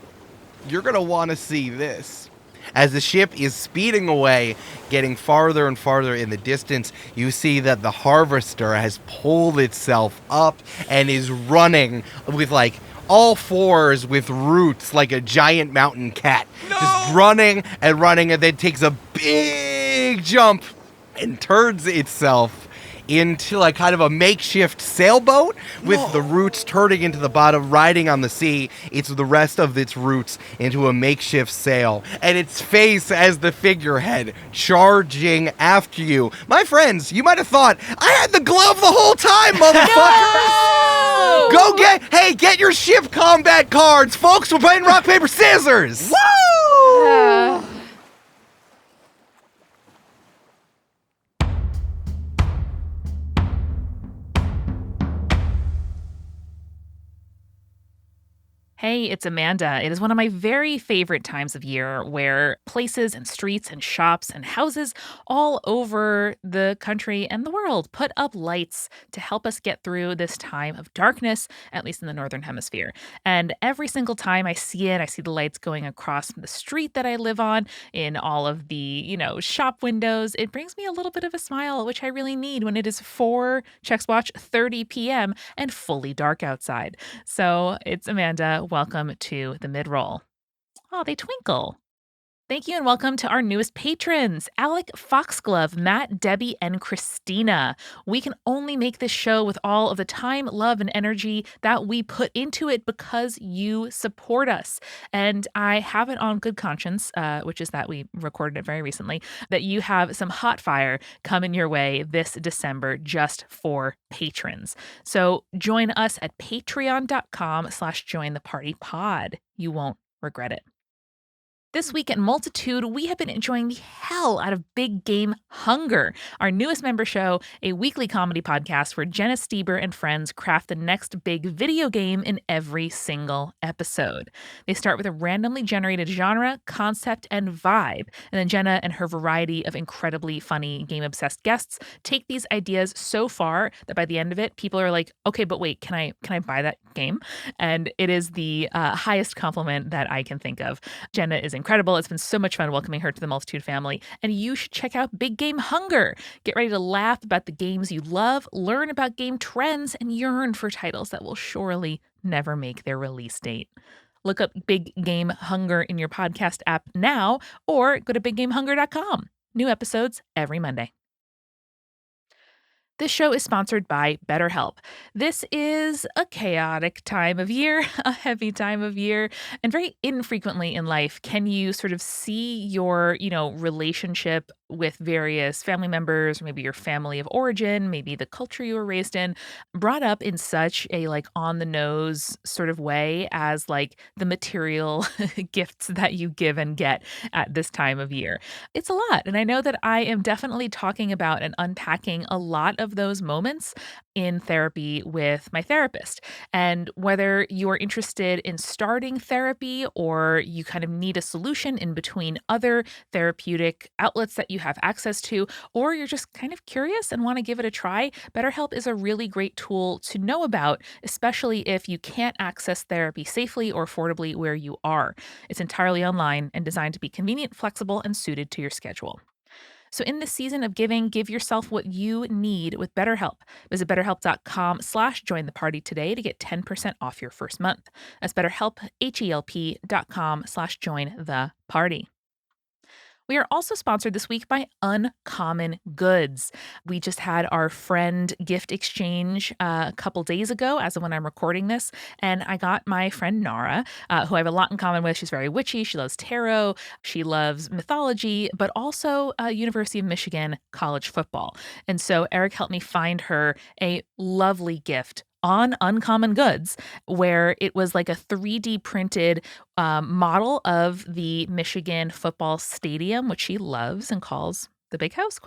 you're going to want to see this. As the ship is speeding away, getting farther and farther in the distance, you see that the harvester has pulled itself up and is running with like all fours with roots like a giant mountain cat. No! Just running, and then takes a big jump and turns itself into like kind of a makeshift sailboat with the roots turning into the bottom, riding on the sea. It's the rest of its roots into a makeshift sail, and its face as the figurehead charging after you. My friends, you might have thought, I had the glove the whole time, motherfuckers! No! Get your ship combat cards, folks. We're playing rock, paper, scissors! Woo! Hey, it's Amanda. It is one of my very favorite times of year where places and streets and shops and houses all over the country and the world put up lights to help us get through this time of darkness, at least in the Northern Hemisphere. And every single time I see it, I see the lights going across the street that I live on in all of the, shop windows. It brings me a little bit of a smile, which I really need when it is 4 checks watch 30 p.m. and fully dark outside. So it's Amanda. welcome to the mid-roll. Oh, they twinkle. Thank you and welcome to our newest patrons, Alec, Foxglove, Matt, Debbie, and Christina. We can only make this show with all of the time, love, and energy that we put into it because you support us. And I have it on good conscience, which is that we recorded it very recently, that you have some hot fire coming your way this December just for patrons. So join us at patreon.com/jointhepartypod. You won't regret it. This week at Multitude, we have been enjoying the hell out of Big Game Hunger, our newest member show, a weekly comedy podcast where Jenna Stieber and friends craft the next big video game in every single episode. They start with a randomly generated genre, concept, and vibe, and then Jenna and her variety of incredibly funny game-obsessed guests take these ideas so far that by the end of it, people are like, okay, but wait, can I buy that game? And it is the highest compliment that I can think of. Jenna is incredible. It's been so much fun welcoming her to the Multitude family. And you should check out Big Game Hunger. Get ready to laugh about the games you love, learn about game trends, and yearn for titles that will surely never make their release date. Look up Big Game Hunger in your podcast app now, or go to biggamehunger.com. New episodes every Monday. This show is sponsored by BetterHelp. This is a chaotic time of year, a heavy time of year, and very infrequently in life can you sort of see your, relationship with various family members, or maybe your family of origin, maybe the culture you were raised in, brought up in such a on the nose sort of way as the material gifts that you give and get at this time of year. It's a lot. And I know that I am definitely talking about and unpacking a lot of those moments in therapy with my therapist. And whether you're interested in starting therapy or you kind of need a solution in between other therapeutic outlets that you have access to, or you're just kind of curious and want to give it a try, BetterHelp is a really great tool to know about, especially if you can't access therapy safely or affordably where you are. It's entirely online and designed to be convenient, flexible, and suited to your schedule. So in this season of giving, give yourself what you need with BetterHelp. Visit betterhelp.com/jointheparty today to get 10% off your first month. That's BetterHelp, HELP.com/jointheparty. We are also sponsored this week by Uncommon Goods. We just had our friend gift exchange a couple days ago, as of when I'm recording this, and I got my friend Nara, who I have a lot in common with. She's very witchy. She loves tarot. She loves mythology, but also University of Michigan college football. And so Eric helped me find her a lovely gift on Uncommon Goods, where it was like a 3D printed model of the Michigan football stadium, which she loves and calls the big house, ?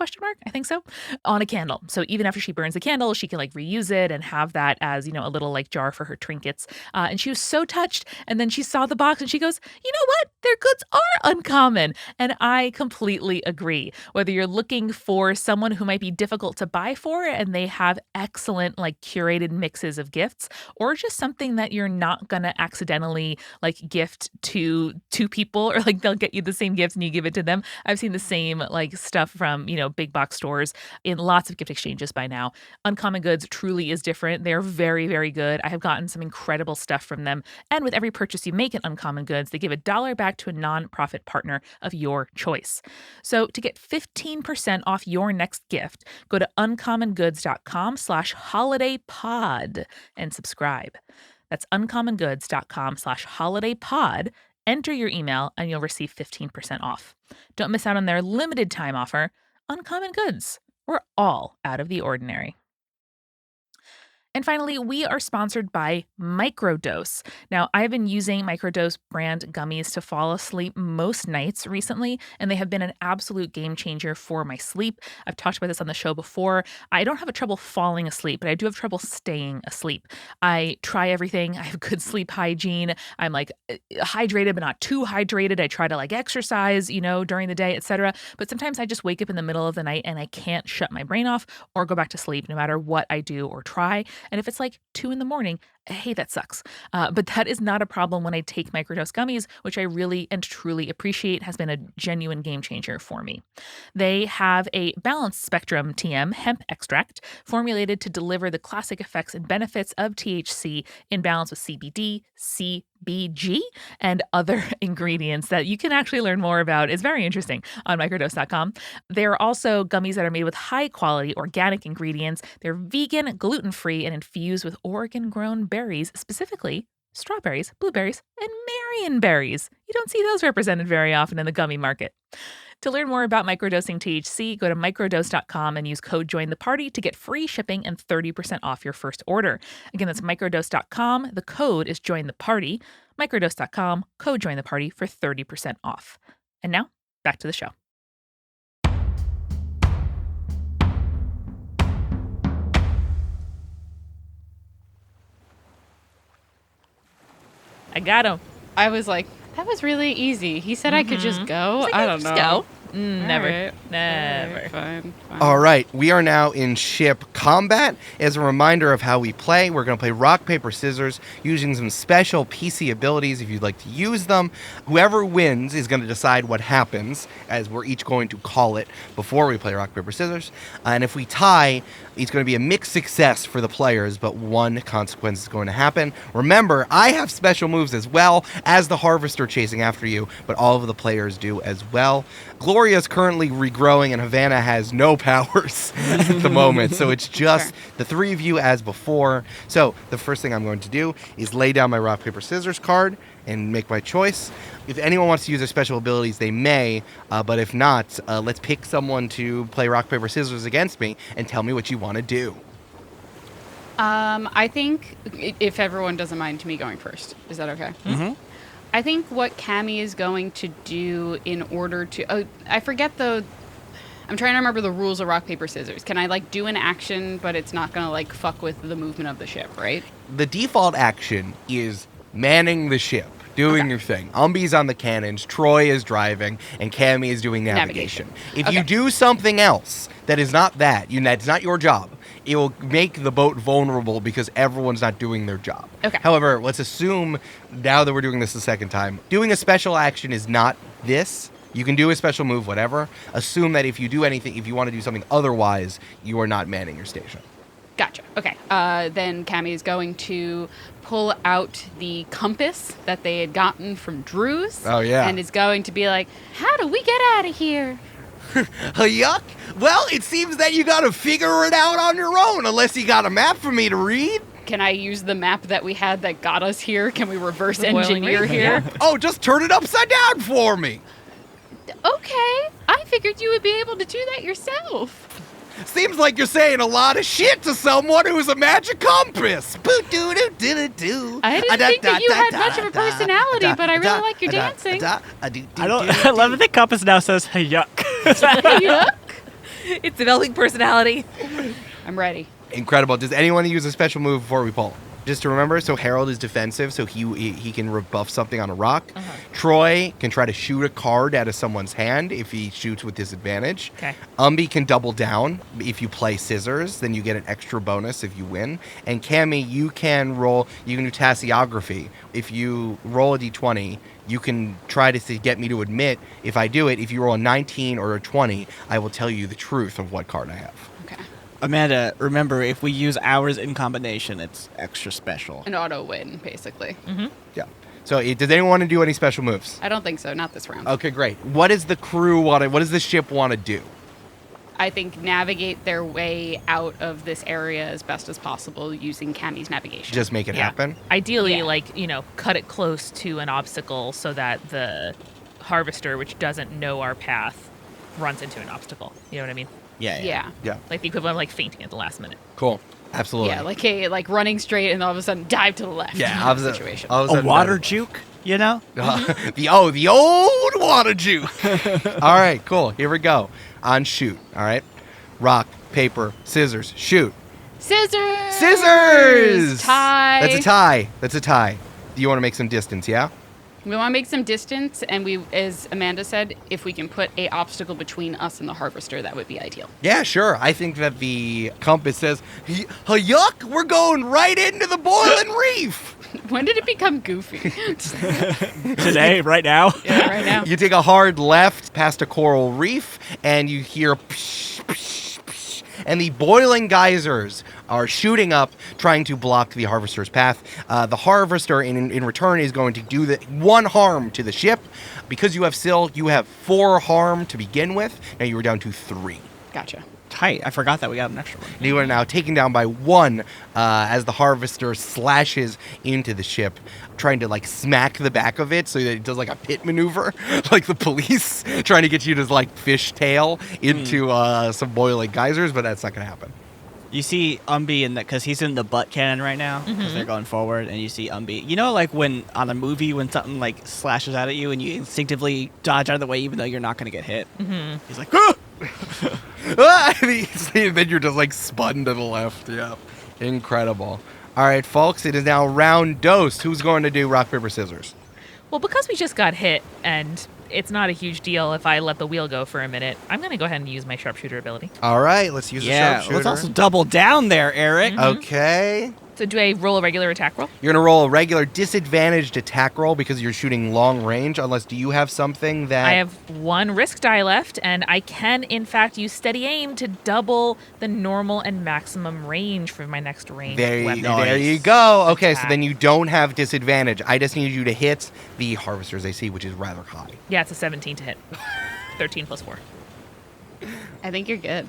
I think so, on a candle. So even after she burns the candle, she can reuse it and have that as, a little jar for her trinkets. And she was so touched. And then she saw the box and she goes, you know what? Their goods are uncommon. And I completely agree. Whether you're looking for someone who might be difficult to buy for and they have excellent curated mixes of gifts, or just something that you're not going to accidentally gift to two people, or they'll get you the same gift and you give it to them. I've seen the same stuff from, big box stores in lots of gift exchanges by now. Uncommon Goods truly is different. They're very, very good. I have gotten some incredible stuff from them. And with every purchase you make at Uncommon Goods, they give $1 back to a nonprofit partner of your choice. So to get 15% off your next gift, go to uncommongoods.com/holidaypod and subscribe. That's uncommongoods.com/holidaypod. Enter your email and you'll receive 15% off. Don't miss out on their limited time offer. Uncommon Goods. We're all out of the ordinary. And finally, we are sponsored by Microdose. Now, I've been using Microdose brand gummies to fall asleep most nights recently, and they have been an absolute game changer for my sleep. I've talked about this on the show before. I don't have a trouble falling asleep, but I do have trouble staying asleep. I try everything. I have good sleep hygiene. I'm hydrated, but not too hydrated. I try to exercise, during the day, etc. But sometimes I just wake up in the middle of the night and I can't shut my brain off or go back to sleep no matter what I do or try. And if it's 2 a.m, hey, that sucks. But that is not a problem when I take Microdose gummies, which I really and truly appreciate, has been a genuine game changer for me. They have a balanced spectrum TM hemp extract formulated to deliver the classic effects and benefits of THC in balance with CBD, BG, and other ingredients that you can actually learn more about. It's very interesting on microdose.com. There are also gummies that are made with high-quality organic ingredients. They're vegan, gluten-free, and infused with Oregon-grown berries, specifically strawberries, blueberries, and marionberries. You don't see those represented very often in the gummy market. To learn more about microdosing THC, go to microdose.com and use code JOINTHEPARTY to get free shipping and 30% off your first order. Again, that's microdose.com. The code is JOINTHEPARTY. Microdose.com, code JOINTHEPARTY for 30% off. And now, back to the show. I got him. I was like, that was really easy. He said I could just go. I don't know. Go. Never. All right. Never. All right, fine. All right, we are now in ship combat. As a reminder of how we play, we're going to play rock, paper, scissors using some special PC abilities if you'd like to use them. Whoever wins is going to decide what happens, as we're each going to call it before we play rock, paper, scissors. And if we tie, it's going to be a mixed success for the players, but one consequence is going to happen. Remember, I have special moves as well as the Harvester chasing after you, but all of the players do as well. Gloria is currently regrowing, and Havana has no powers at the moment, so it's just the three of you as before. So the first thing I'm going to do is lay down my rock, paper, scissors card and make my choice. If anyone wants to use their special abilities, they may, but if not, let's pick someone to play rock, paper, scissors against me and tell me what you want to do. I think, if everyone doesn't mind me going first, is that okay? Mm-hmm. I think what Cammy is going to do in order to... Oh, I forget the... I'm trying to remember the rules of rock, paper, scissors. Can I, do an action, but it's not going to, fuck with the movement of the ship, right? The default action is manning the ship, doing your thing. Umbi's on the cannons, Troy is driving, and Cammy is doing navigation. If you do something else that is not that's not your job, it will make the boat vulnerable because everyone's not doing their job. Okay. However, let's assume, now that we're doing this the second time, doing a special action is not this. You can do a special move, whatever. Assume that if you do anything, if you want to do something otherwise, you are not manning your station. Gotcha. Okay. Then Cammy is going to pull out the compass that they had gotten from Drew's. Oh, yeah. And is going to be like, how do we get out of here? Yuck. Well, it seems that you got to figure it out on your own, unless you got a map for me to read. Can I use the map that we had that got us here? Can we reverse The boiling engineer reef? here? Oh, just turn it upside down for me. Okay. I figured you would be able to do that yourself. Seems like you're saying a lot of shit to someone who's a magic compass. I didn't think that you had much of a personality, but I really like your dancing. I love that the compass now says, hey, yuck. Yuck. It's developing personality. I'm ready. Incredible. Does anyone use a special move before we pull? Just to remember, so Harold is defensive, so he can rebuff something on a rock. Troy can try to shoot a card out of someone's hand if he shoots with disadvantage. Okay. Umbi can double down. If you play scissors, then you get an extra bonus if you win. And Cammy, you can do tassiography. If you roll a d20, you can try to get me to admit if I do it. If you roll a 19 or a 20, I will tell you the truth of what card I have. Okay. Amanda, remember, if we use ours in combination, it's extra special. An auto win, basically. Yeah. So does anyone want to do any special moves? I don't think so. Not this round. Okay, great. What does the crew what does the ship want to do? I think navigate their way out of this area as best as possible using Cammy's navigation. Just make it happen? Ideally, Yeah. cut it close to an obstacle so that the Harvester, which doesn't know our path, runs into an obstacle. You know what I mean? Yeah. Yeah. Like the equivalent of fainting at the last minute. Cool. Absolutely. Yeah, like running straight and all of a sudden dive to the left. Yeah, kind of situation. A water juke, you know? The old water juke. All right, cool. Here we go. On shoot. All right. Rock, paper, scissors, shoot. Scissors! Scissors! Tie. That's a tie. Do you want to make some distance, yeah? We want to make some distance, and we, as Amanda said, if we can put a obstacle between us and the Harvester, that would be ideal. Yeah, sure. I think that the compass says, yuck, we're going right into the boiling reef. When did it become goofy? Today, right now. Yeah, right now. You take a hard left past a coral reef, and you hear psh, psh, psh, and the boiling geysers are shooting up, trying to block the Harvester's path. The Harvester, in return, is going to do 1 harm to the ship. Because you have Syl, you have 4 harm to begin with. Now you are down to 3. Gotcha. Tight. I forgot that we got an extra one. You are now taken down by 1 as the Harvester slashes into the ship, trying to like smack the back of it so that it does like a pit maneuver, like the police trying to get you to like fishtail into some boiling geysers, but that's not going to happen. You see Umbi in because he's in the butt cannon right now because they're going forward, and you see Umbi. You know, like when on a movie when something like slashes out at you and you instinctively dodge out of the way even though you're not going to get hit. He's like, ah! Then you're just like spun to the left. Yeah, incredible. All right, folks, it is now round dose. Who's going to do rock, paper, scissors? Well, because we just got hit and it's not a huge deal if I let the wheel go for a minute, I'm going to go ahead and use my sharpshooter ability. All right, let's use the sharpshooter. Let's also double down there, Eric. Okay. So do I roll a regular attack roll? You're going to roll a regular disadvantaged attack roll because you're shooting long range, unless do you have something that... I have 1 risk die left, and I can, in fact, use steady aim to double the normal and maximum range for my next range weapon. There you go. Okay, so then you don't have disadvantage. I just need you to hit the Harvester's AC, which is rather high. Yeah, it's a 17 to hit. 13 plus 4. I think you're good.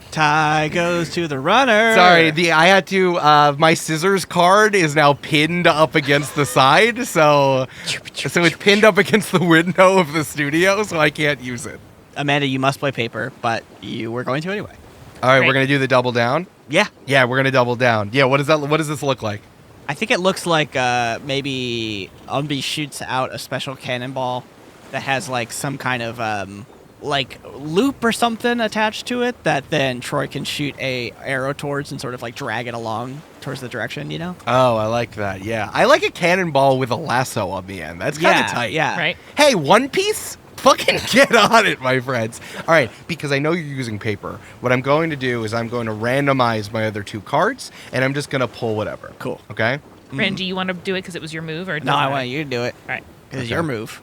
Tie goes to the runner. Sorry, I had to. My scissors card is now pinned up against the side, so it's pinned up against the window of the studio, so I can't use it. Amanda, you must play paper, but you were going to anyway. All right, Great. we're gonna do the double down. Yeah. Yeah, we're gonna double down. Yeah, what does this look like? I think it looks like maybe Umbi shoots out a special cannonball that has like some kind of like loop or something attached to it that then Troy can shoot a arrow towards and sort of like drag it along towards the direction, you know? Oh, I like that. Yeah, I like a cannonball with a lasso on the end. That's kind of tight. Yeah. Right? Hey, One Piece? Fucking get on it, my friends. All right, because I know you're using paper, what I'm going to do is I'm going to randomize my other 2 cards, and I'm just going to pull whatever. Cool. Okay? Ren, do you want to do it because it was your move? Or No, I want you to do it. All right. Because it's your move.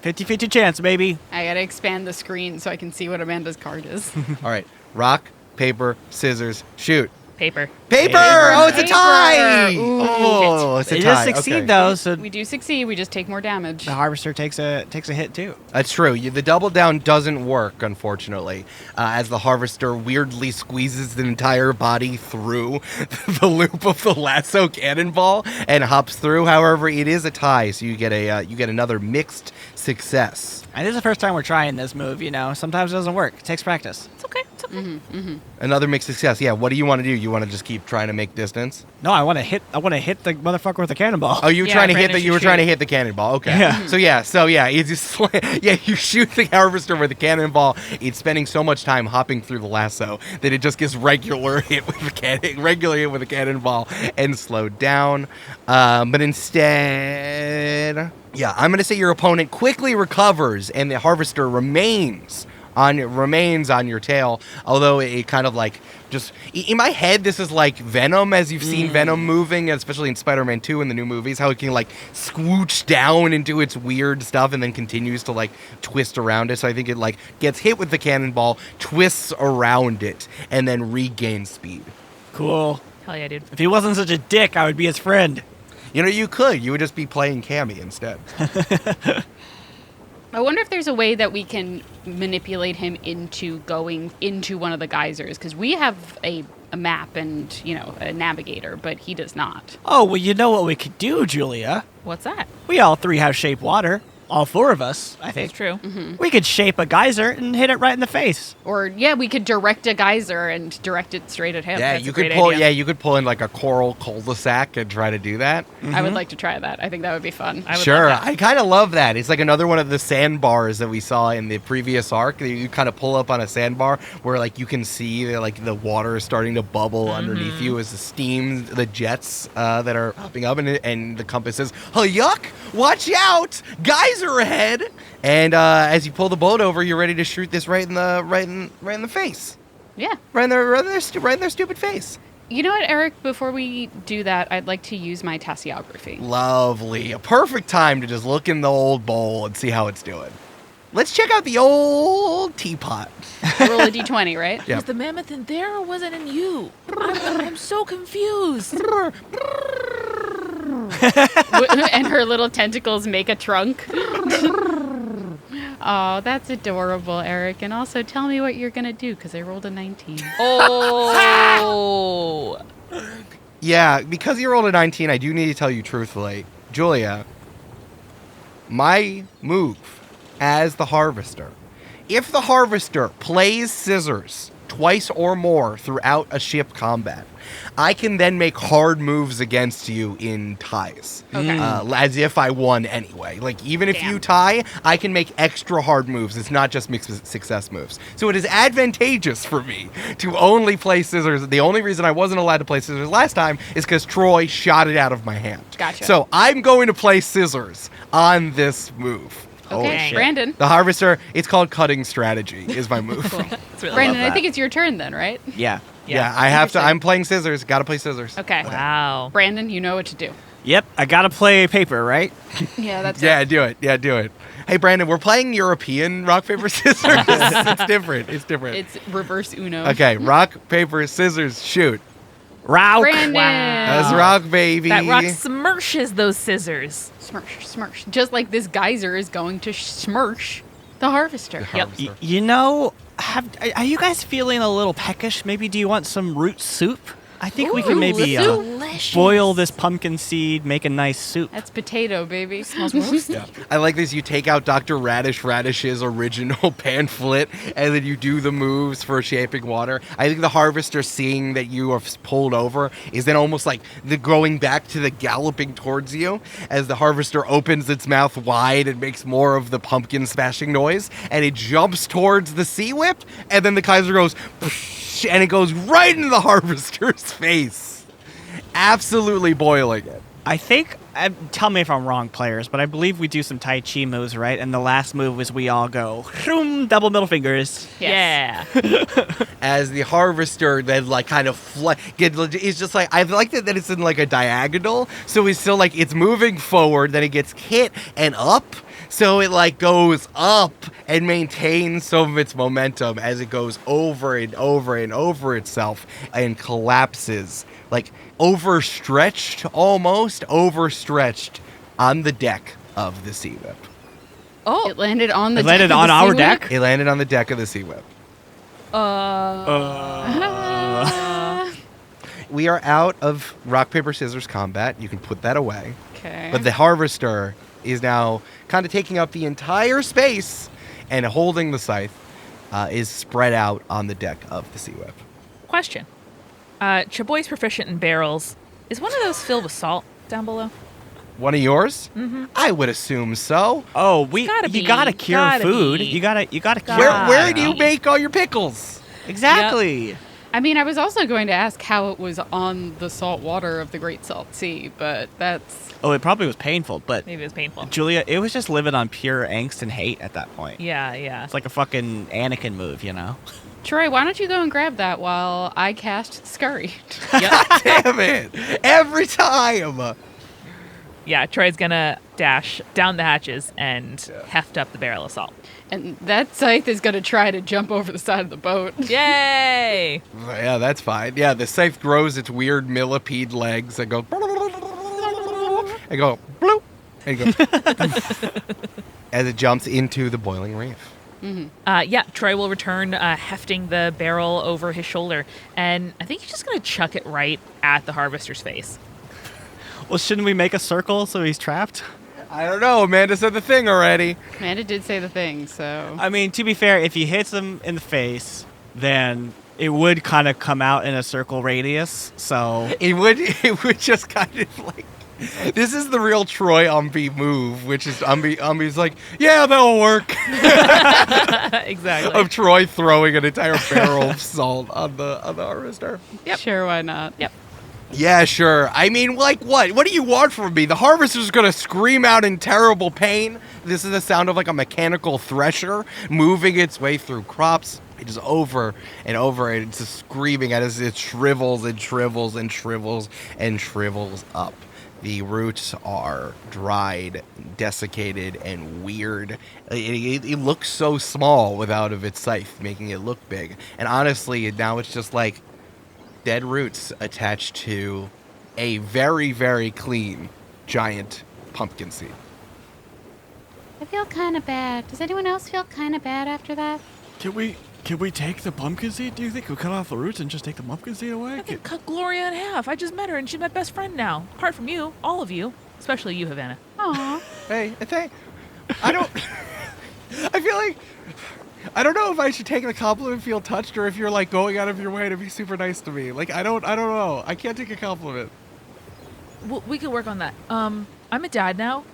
50-50 chance, baby. I gotta expand the screen so I can see what Amanda's card is. All right. Rock, paper, scissors, shoot. Paper. Paper! Oh, it's a Paper! tie! Ooh. Oh, it's a They tie. just succeed, Okay. though, so We do succeed, we just take more damage. the Harvester takes a hit, too. That's true. The double down doesn't work, unfortunately, as the Harvester weirdly squeezes the entire body through the loop of the lasso cannonball and hops through. However, it is a tie, so you get another mixed success. And this is the first time we're trying this move, you know. Sometimes it doesn't work. It takes practice. It's okay. It's okay. Another mixed success. Yeah. What do you want to do? You want to just keep trying to make distance? No, I want to hit the motherfucker with a cannonball. Oh, you were Yeah, trying to hit Brandon you were should trying to shoot. hit the cannonball. Okay. Yeah. So you just you shoot the Harvester with the cannonball. It's spending so much time hopping through the lasso that it just gets regular hit with the cannonball and slowed down. But instead, yeah, I'm gonna say your opponent quickly recovers and the Harvester remains on your tail. Although it kind of like just in my head, this is like Venom, as you've seen Venom moving, especially in Spider-Man 2 in the new movies, how it can like swoosh down into its weird stuff and then continues to like twist around it. So I think it like gets hit with the cannonball, twists around it, and then regains speed. Cool. Hell yeah, dude. If he wasn't such a dick, I would be his friend. You know, you would just be playing Cammy instead. I wonder if there's a way that we can manipulate him into going into one of the geysers, because we have a map and, you know, a navigator, but he does not. Oh, well, you know what we could do, Julia? What's that? We all 3 have shape water. All 4 of us, I think. It's true. We could shape a geyser and hit it right in the face. Or, yeah, we could direct a geyser and direct it straight at him. Yeah, That's you a could great pull. idea. Yeah, you could pull in like a coral cul-de-sac and try to do that. I would like to try that. I think that would be fun. I would Sure, love that. I kind of love that. It's like another one of the sandbars that we saw in the previous arc. You kind of pull up on a sandbar where like you can see that, like the water is starting to bubble underneath you as the steam, the jets that are popping up, and the compass says, "Oh yuck! Watch out! Geyser ahead!" And as you pull the boat over, you're ready to shoot this right in the face, Yeah. right in their stupid face. You know what, Eric? Before we do that, I'd like to use my tasseography. Lovely, a perfect time to just look in the old bowl and see how it's doing. let's check out the old teapot. Roll a d20, right? Yeah. Was the mammoth in there or was it in you? I'm so confused. And her little tentacles make a trunk. Oh, that's adorable, Eric. And also tell me what you're going to do, because I rolled a 19. Oh. Yeah, because you rolled a 19, I do need to tell you truthfully. Julia, my move as the Harvester, if the Harvester plays scissors twice or more throughout a ship combat, I can then make hard moves against you in ties. Okay. As if I won anyway. Like, even if you Damn. tie, I can make extra hard moves. It's not just mixed success moves. So it is advantageous for me to only play scissors. The only reason I wasn't allowed to play scissors last time is because Troy shot it out of my hand. Gotcha. So I'm going to play scissors on this move. Okay, shit. Brandon. The Harvester, it's called cutting strategy, is my move. It's really Brandon, I that. think it's your turn then, right? Yeah. Yeah, I have to. Interesting. I'm playing scissors. Got to play scissors. Okay. Wow. Brandon, you know what to do. Yep. I gotta play paper, right? Yeah, that's Yeah, do it. Yeah, do it. Hey, Brandon, we're playing European rock, paper, scissors. It's different. It's different. It's reverse Uno. Okay, rock, paper, scissors, shoot. Rauk. Brandon. That's rock, baby. That rock smirches those scissors. Smirch. Just like this geyser is going to smirch the Harvester. Yep. You know, are you guys feeling a little peckish? Maybe do you want some root soup? I think we can maybe boil this pumpkin seed, make a nice soup. That's potato, baby. Yeah. I like this. You take out Dr. Radish's original pamphlet, and then you do the moves for shaping water. I think the Harvester, seeing that you are pulled over, is then almost like the going back to the galloping towards you as the Harvester opens its mouth wide and makes more of the pumpkin smashing noise, and it jumps towards the sea whip, and then the Kaiser goes, and it goes right into the Harvester's face, absolutely boiling it. I think, tell me if I'm wrong, players, but I believe we do some Tai Chi moves, right? And the last move is we all go, double middle fingers. Yeah. As the Harvester then like kind of it's just like, I like that it's in like a diagonal, so it's still like it's moving forward, then it gets hit and up, so it like goes up and maintains some of its momentum as it goes over and over and over itself and collapses, like almost overstretched on the deck of the Sea Whip. Oh. It landed on the It landed deck of on the our Sea deck? Whip? It landed on the deck of the Sea Whip. We are out of rock, paper, scissors combat. You can put that away. Okay. But the Harvester is now kind of taking up the entire space and holding the scythe is spread out on the deck of the Sea Whip. Question. Chaboy's proficient in barrels. Is one of those filled with salt down below? One of yours? Mm-hmm. I would assume so. Oh, Gotta you be. gotta cure Gotta food. be. You gotta cure. Where do you be. make all your pickles? Exactly. I mean, I was also going to ask how it was on the salt water of the Great Salt Sea, but that's... Oh, it probably was painful, but Maybe it was painful. Julia, it was just living on pure angst and hate at that point. Yeah. It's like a fucking Anakin move, you know? Troy, why don't you go and grab that while I cast Scurry? Damn it! Every time! Yeah, Troy's gonna dash down the hatches and heft up the barrel of salt. And that scythe is going to try to jump over the side of the boat. Yay! Yeah, that's fine. Yeah, the scythe grows its weird millipede legs and go... And go... Bloop! And go... as it jumps into the boiling reef. Yeah, Troy will return hefting the barrel over his shoulder, and I think he's just going to chuck it right at the Harvester's face. Well, shouldn't we make a circle so he's trapped? I don't know. Amanda said the thing already. Amanda did say the thing, so... I mean, to be fair, if he hits him in the face, then it would kind of come out in a circle radius, so... It would just kind of like... This is the real Troy Umbi move, which is Umbi's like, yeah, that'll work. Exactly. Of Troy throwing an entire barrel of salt on the Harvester. Yep. Sure, why not? Yep. Yeah, sure. I mean, like what? What do you want from me? The Harvester's gonna scream out in terrible pain. This is the sound of like a mechanical thresher moving its way through crops. It is over and over, and it's just screaming as it shrivels and shrivels and shrivels and shrivels up. The roots are dried, desiccated, and weird. It looks so small without of its scythe, making it look big. And honestly, now it's just like dead roots attached to a very, very clean giant pumpkin seed. I feel kind of bad. Does anyone else feel kind of bad after that? Can we take the pumpkin seed? Do you think we'll cut off the roots and just take the pumpkin seed away? I could cut Gloria in half. I just met her and she's my best friend now. Apart from you, all of you, especially you, Havana. Aw. Hey, I don't. I feel like I don't know if I should take the compliment, feel touched, or if you're like going out of your way to be super nice to me. Like I don't know. I can't take a compliment. Well, we could work on that. I'm a dad now,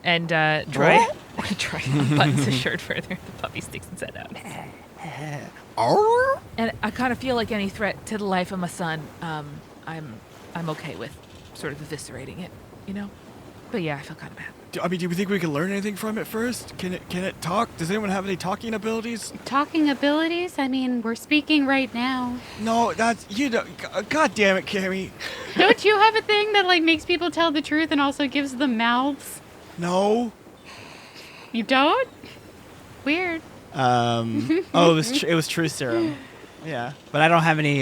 and Troy buttons his shirt further. The puppy sticks his head out. And I kind of feel like any threat to the life of my son, I'm okay with sort of eviscerating it, you know. But yeah, I feel kind of bad. Do you think we can learn anything from it first? Can it talk? Does anyone have any talking abilities? Talking abilities? I mean, we're speaking right now. No, that's God damn it, Cammy. Don't you have a thing that like makes people tell the truth and also gives them mouths? No. You don't? Weird. It was truth serum. Yeah, but I don't have any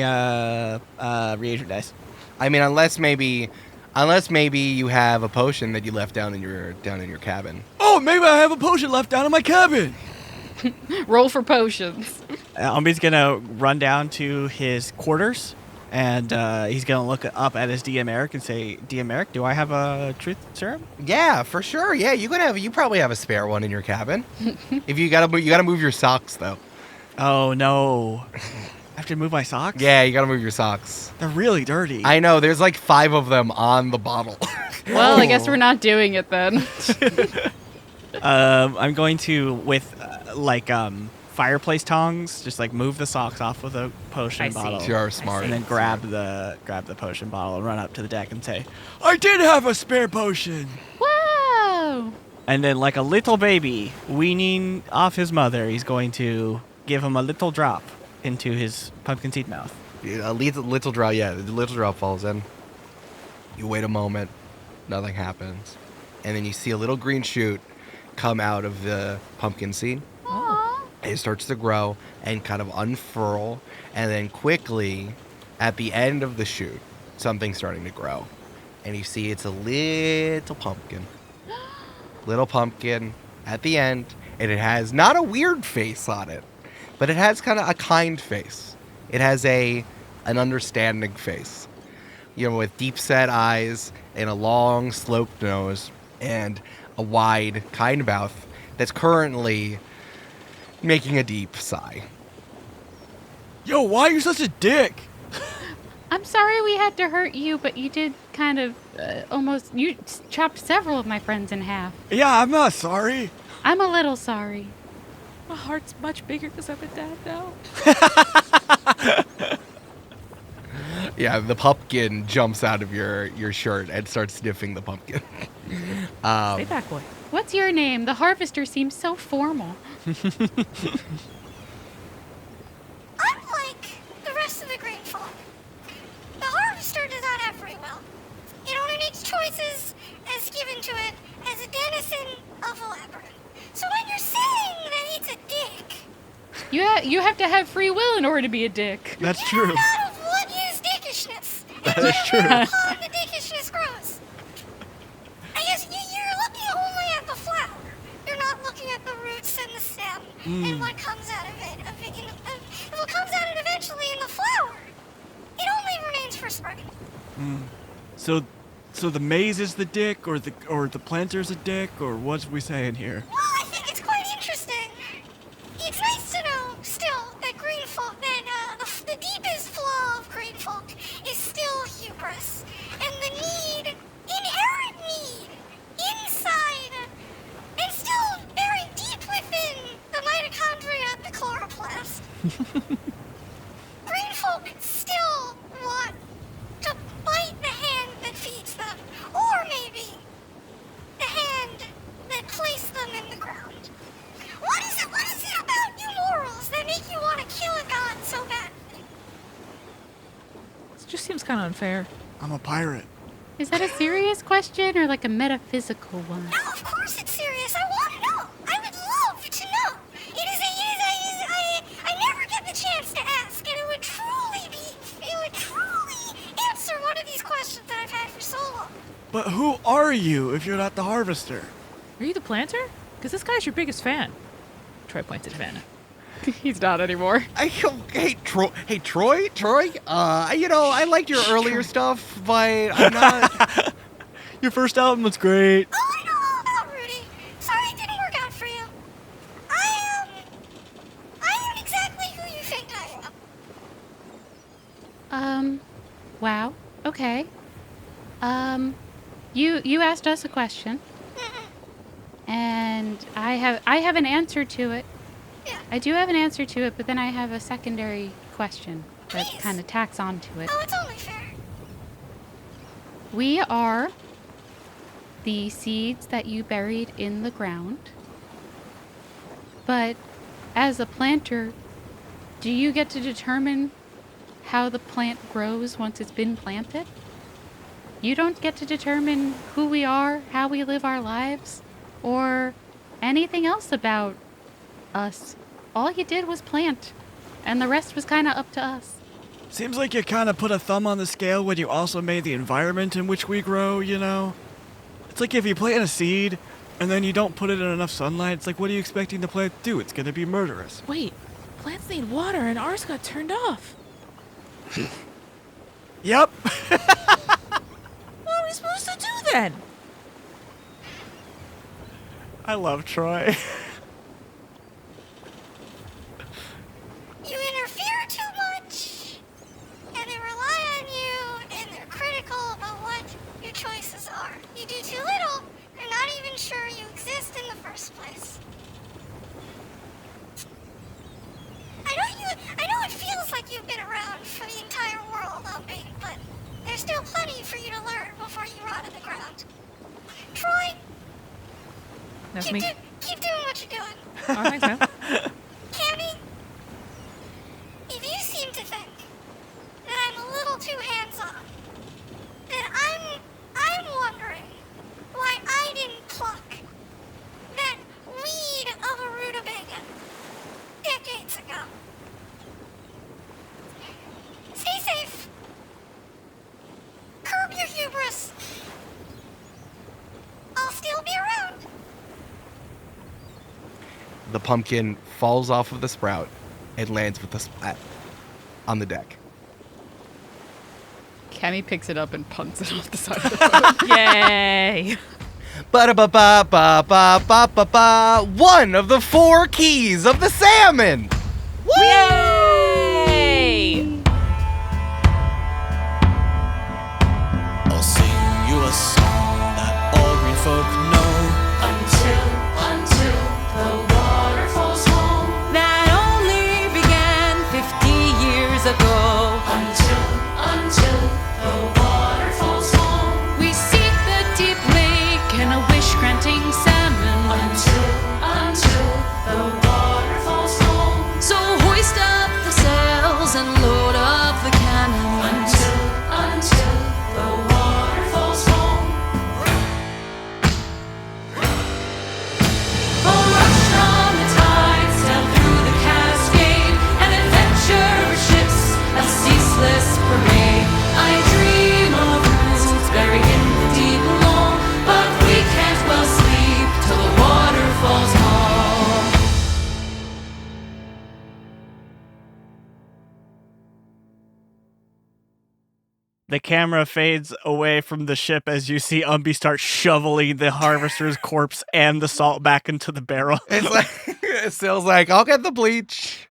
reagent dice. I mean, unless maybe you have a potion that you left down in your cabin. Oh, maybe I have a potion left down in my cabin. Roll for potions. Umbi's gonna run down to his quarters, and he's gonna look up at his DM Eric and say, "DM Eric, do I have a truth serum?" Yeah, for sure. Yeah, you probably have a spare one in your cabin. If you gotta move your socks though. Oh no. I have to move my socks? Yeah, you gotta move your socks. They're really dirty. I know. There's like 5 of them on the bottle. Well, I guess we're not doing it then. I'm going to, with fireplace tongs, just like move the socks off with a potion I see. bottle. You're smart. And then grab the potion bottle and run up to the deck and say, I did have a spare potion. Whoa! and then like a little baby weaning off his mother, he's going to give him a little drop into his pumpkin seed mouth. A little drop, yeah. The little drop falls in. You wait a moment. Nothing happens. And then you see a little green shoot come out of the pumpkin seed. Aww. It starts to grow and kind of unfurl. And then quickly, at the end of the shoot, something's starting to grow. And you see it's a little pumpkin. Little pumpkin at the end. And it has not a weird face on it, but it has kind of a kind face. It has an understanding face. You know, with deep set eyes and a long sloped nose and a wide, kind mouth that's currently making a deep sigh. Yo, why are you such a dick? I'm sorry we had to hurt you, but you did kind of you chopped several of my friends in half. Yeah, I'm not sorry. I'm a little sorry. My heart's much bigger because I'm a dad now. Yeah, the pumpkin jumps out of your shirt and starts sniffing the pumpkin. Stay back, boy. What's your name? The harvester seems so formal. I'm like the rest of the green folk. The harvester does not have free will. It only makes choices as given to it as a denizen of a labyrinth. So when you're saying that it's a dick, You have to have free will in order to be a dick. That's you true. run out of what is dickishness. That And is true. whereupon the dickishness grows. I guess you're looking only at the flower. You're not looking at the roots and the stem and what comes out of it. And what comes out of it eventually in the flower, it only remains for spring. So the maze is the dick, or the planter's a dick, or what's we saying here? Well, I think it's quite interesting. It's nice to know still that green folk, that the deepest flaw of green folk is still hubris. And the need, inherent need, inside, and still very deep within the mitochondria of the chloroplast. Green folk still want to bite the hand that feeds them, or maybe the hand that placed them in the ground. What is it about you morals that make you want to kill a god so badly? It just seems kind of unfair. I'm a pirate. Is that a serious question or like a metaphysical one? No, of course it's serious. I want to know. I would love to know. I never get the chance to ask, and it would truly answer one of these questions that I've had for so long. But who are you if you're not the harvester? Are you the planter? Because this guy's your biggest fan. Troy points at Vanna. He's not anymore. Hey, Troy. I liked your earlier stuff, but I'm not. Your first album was great. Oh, I know all about Rudy. Sorry it didn't work out for you. I am exactly who you think I am. Wow. Okay. You asked us a question. And I have an answer to it. Yeah. I do have an answer to it, but then I have a secondary question that Please. kind of tacks onto it. Oh, it's only fair. We are the seeds that you buried in the ground. But as a planter, do you get to determine how the plant grows once it's been planted? You don't get to determine who we are, how we live our lives, or anything else about us. All you did was plant, and the rest was kind of up to us. Seems like you kind of put a thumb on the scale when you also made the environment in which we grow, you know? It's like if you plant a seed and then you don't put it in enough sunlight, it's like, what are you expecting the plant to do? It's going to be murderous. Wait, plants need water and ours got turned off. Yep. What are we supposed to do then? I love Troy. You interfere too much, and they rely on you, and they're critical about what your choices are. You do too little, they're not even sure you exist in the first place. I know it feels like you've been around for the entire world, Umbi, but there's still plenty for you to learn before you rot in the ground. Troy, That's me. keep doing what you're doing. Oh, thanks, man. Cammy, if you seem to think that I'm a little too hands-on, then I'm wondering why I didn't pluck that weed of a rutabaga decades ago. Stay safe. Curb your hubris. I'll still be around. The pumpkin falls off of the sprout and lands with a splat on the deck. Cammy picks it up and punts it off the side of the boat. Yay! Ba-da-ba-ba-ba-ba-ba-ba-ba. One of the 4 keys of the salmon! Yay! I'll sing you a song that all green folk know. Until the waterfalls home. That only began 50 years ago. Until the waterfalls home. We seek the deep lake and a wish-granting salmon. Until the waterfalls home. So hoist up the sails and load up the cannons. Until the waterfalls home. A rush from the tides down through the cascade, an adventure ships, a ceaseless parade. I dream of roots buried in the deep long, but we can't well sleep till the water falls home. The camera fades away from the ship as you see Umbi start shoveling the harvester's corpse and the salt back into the barrel. It's like, Sill's like, I'll get the bleach.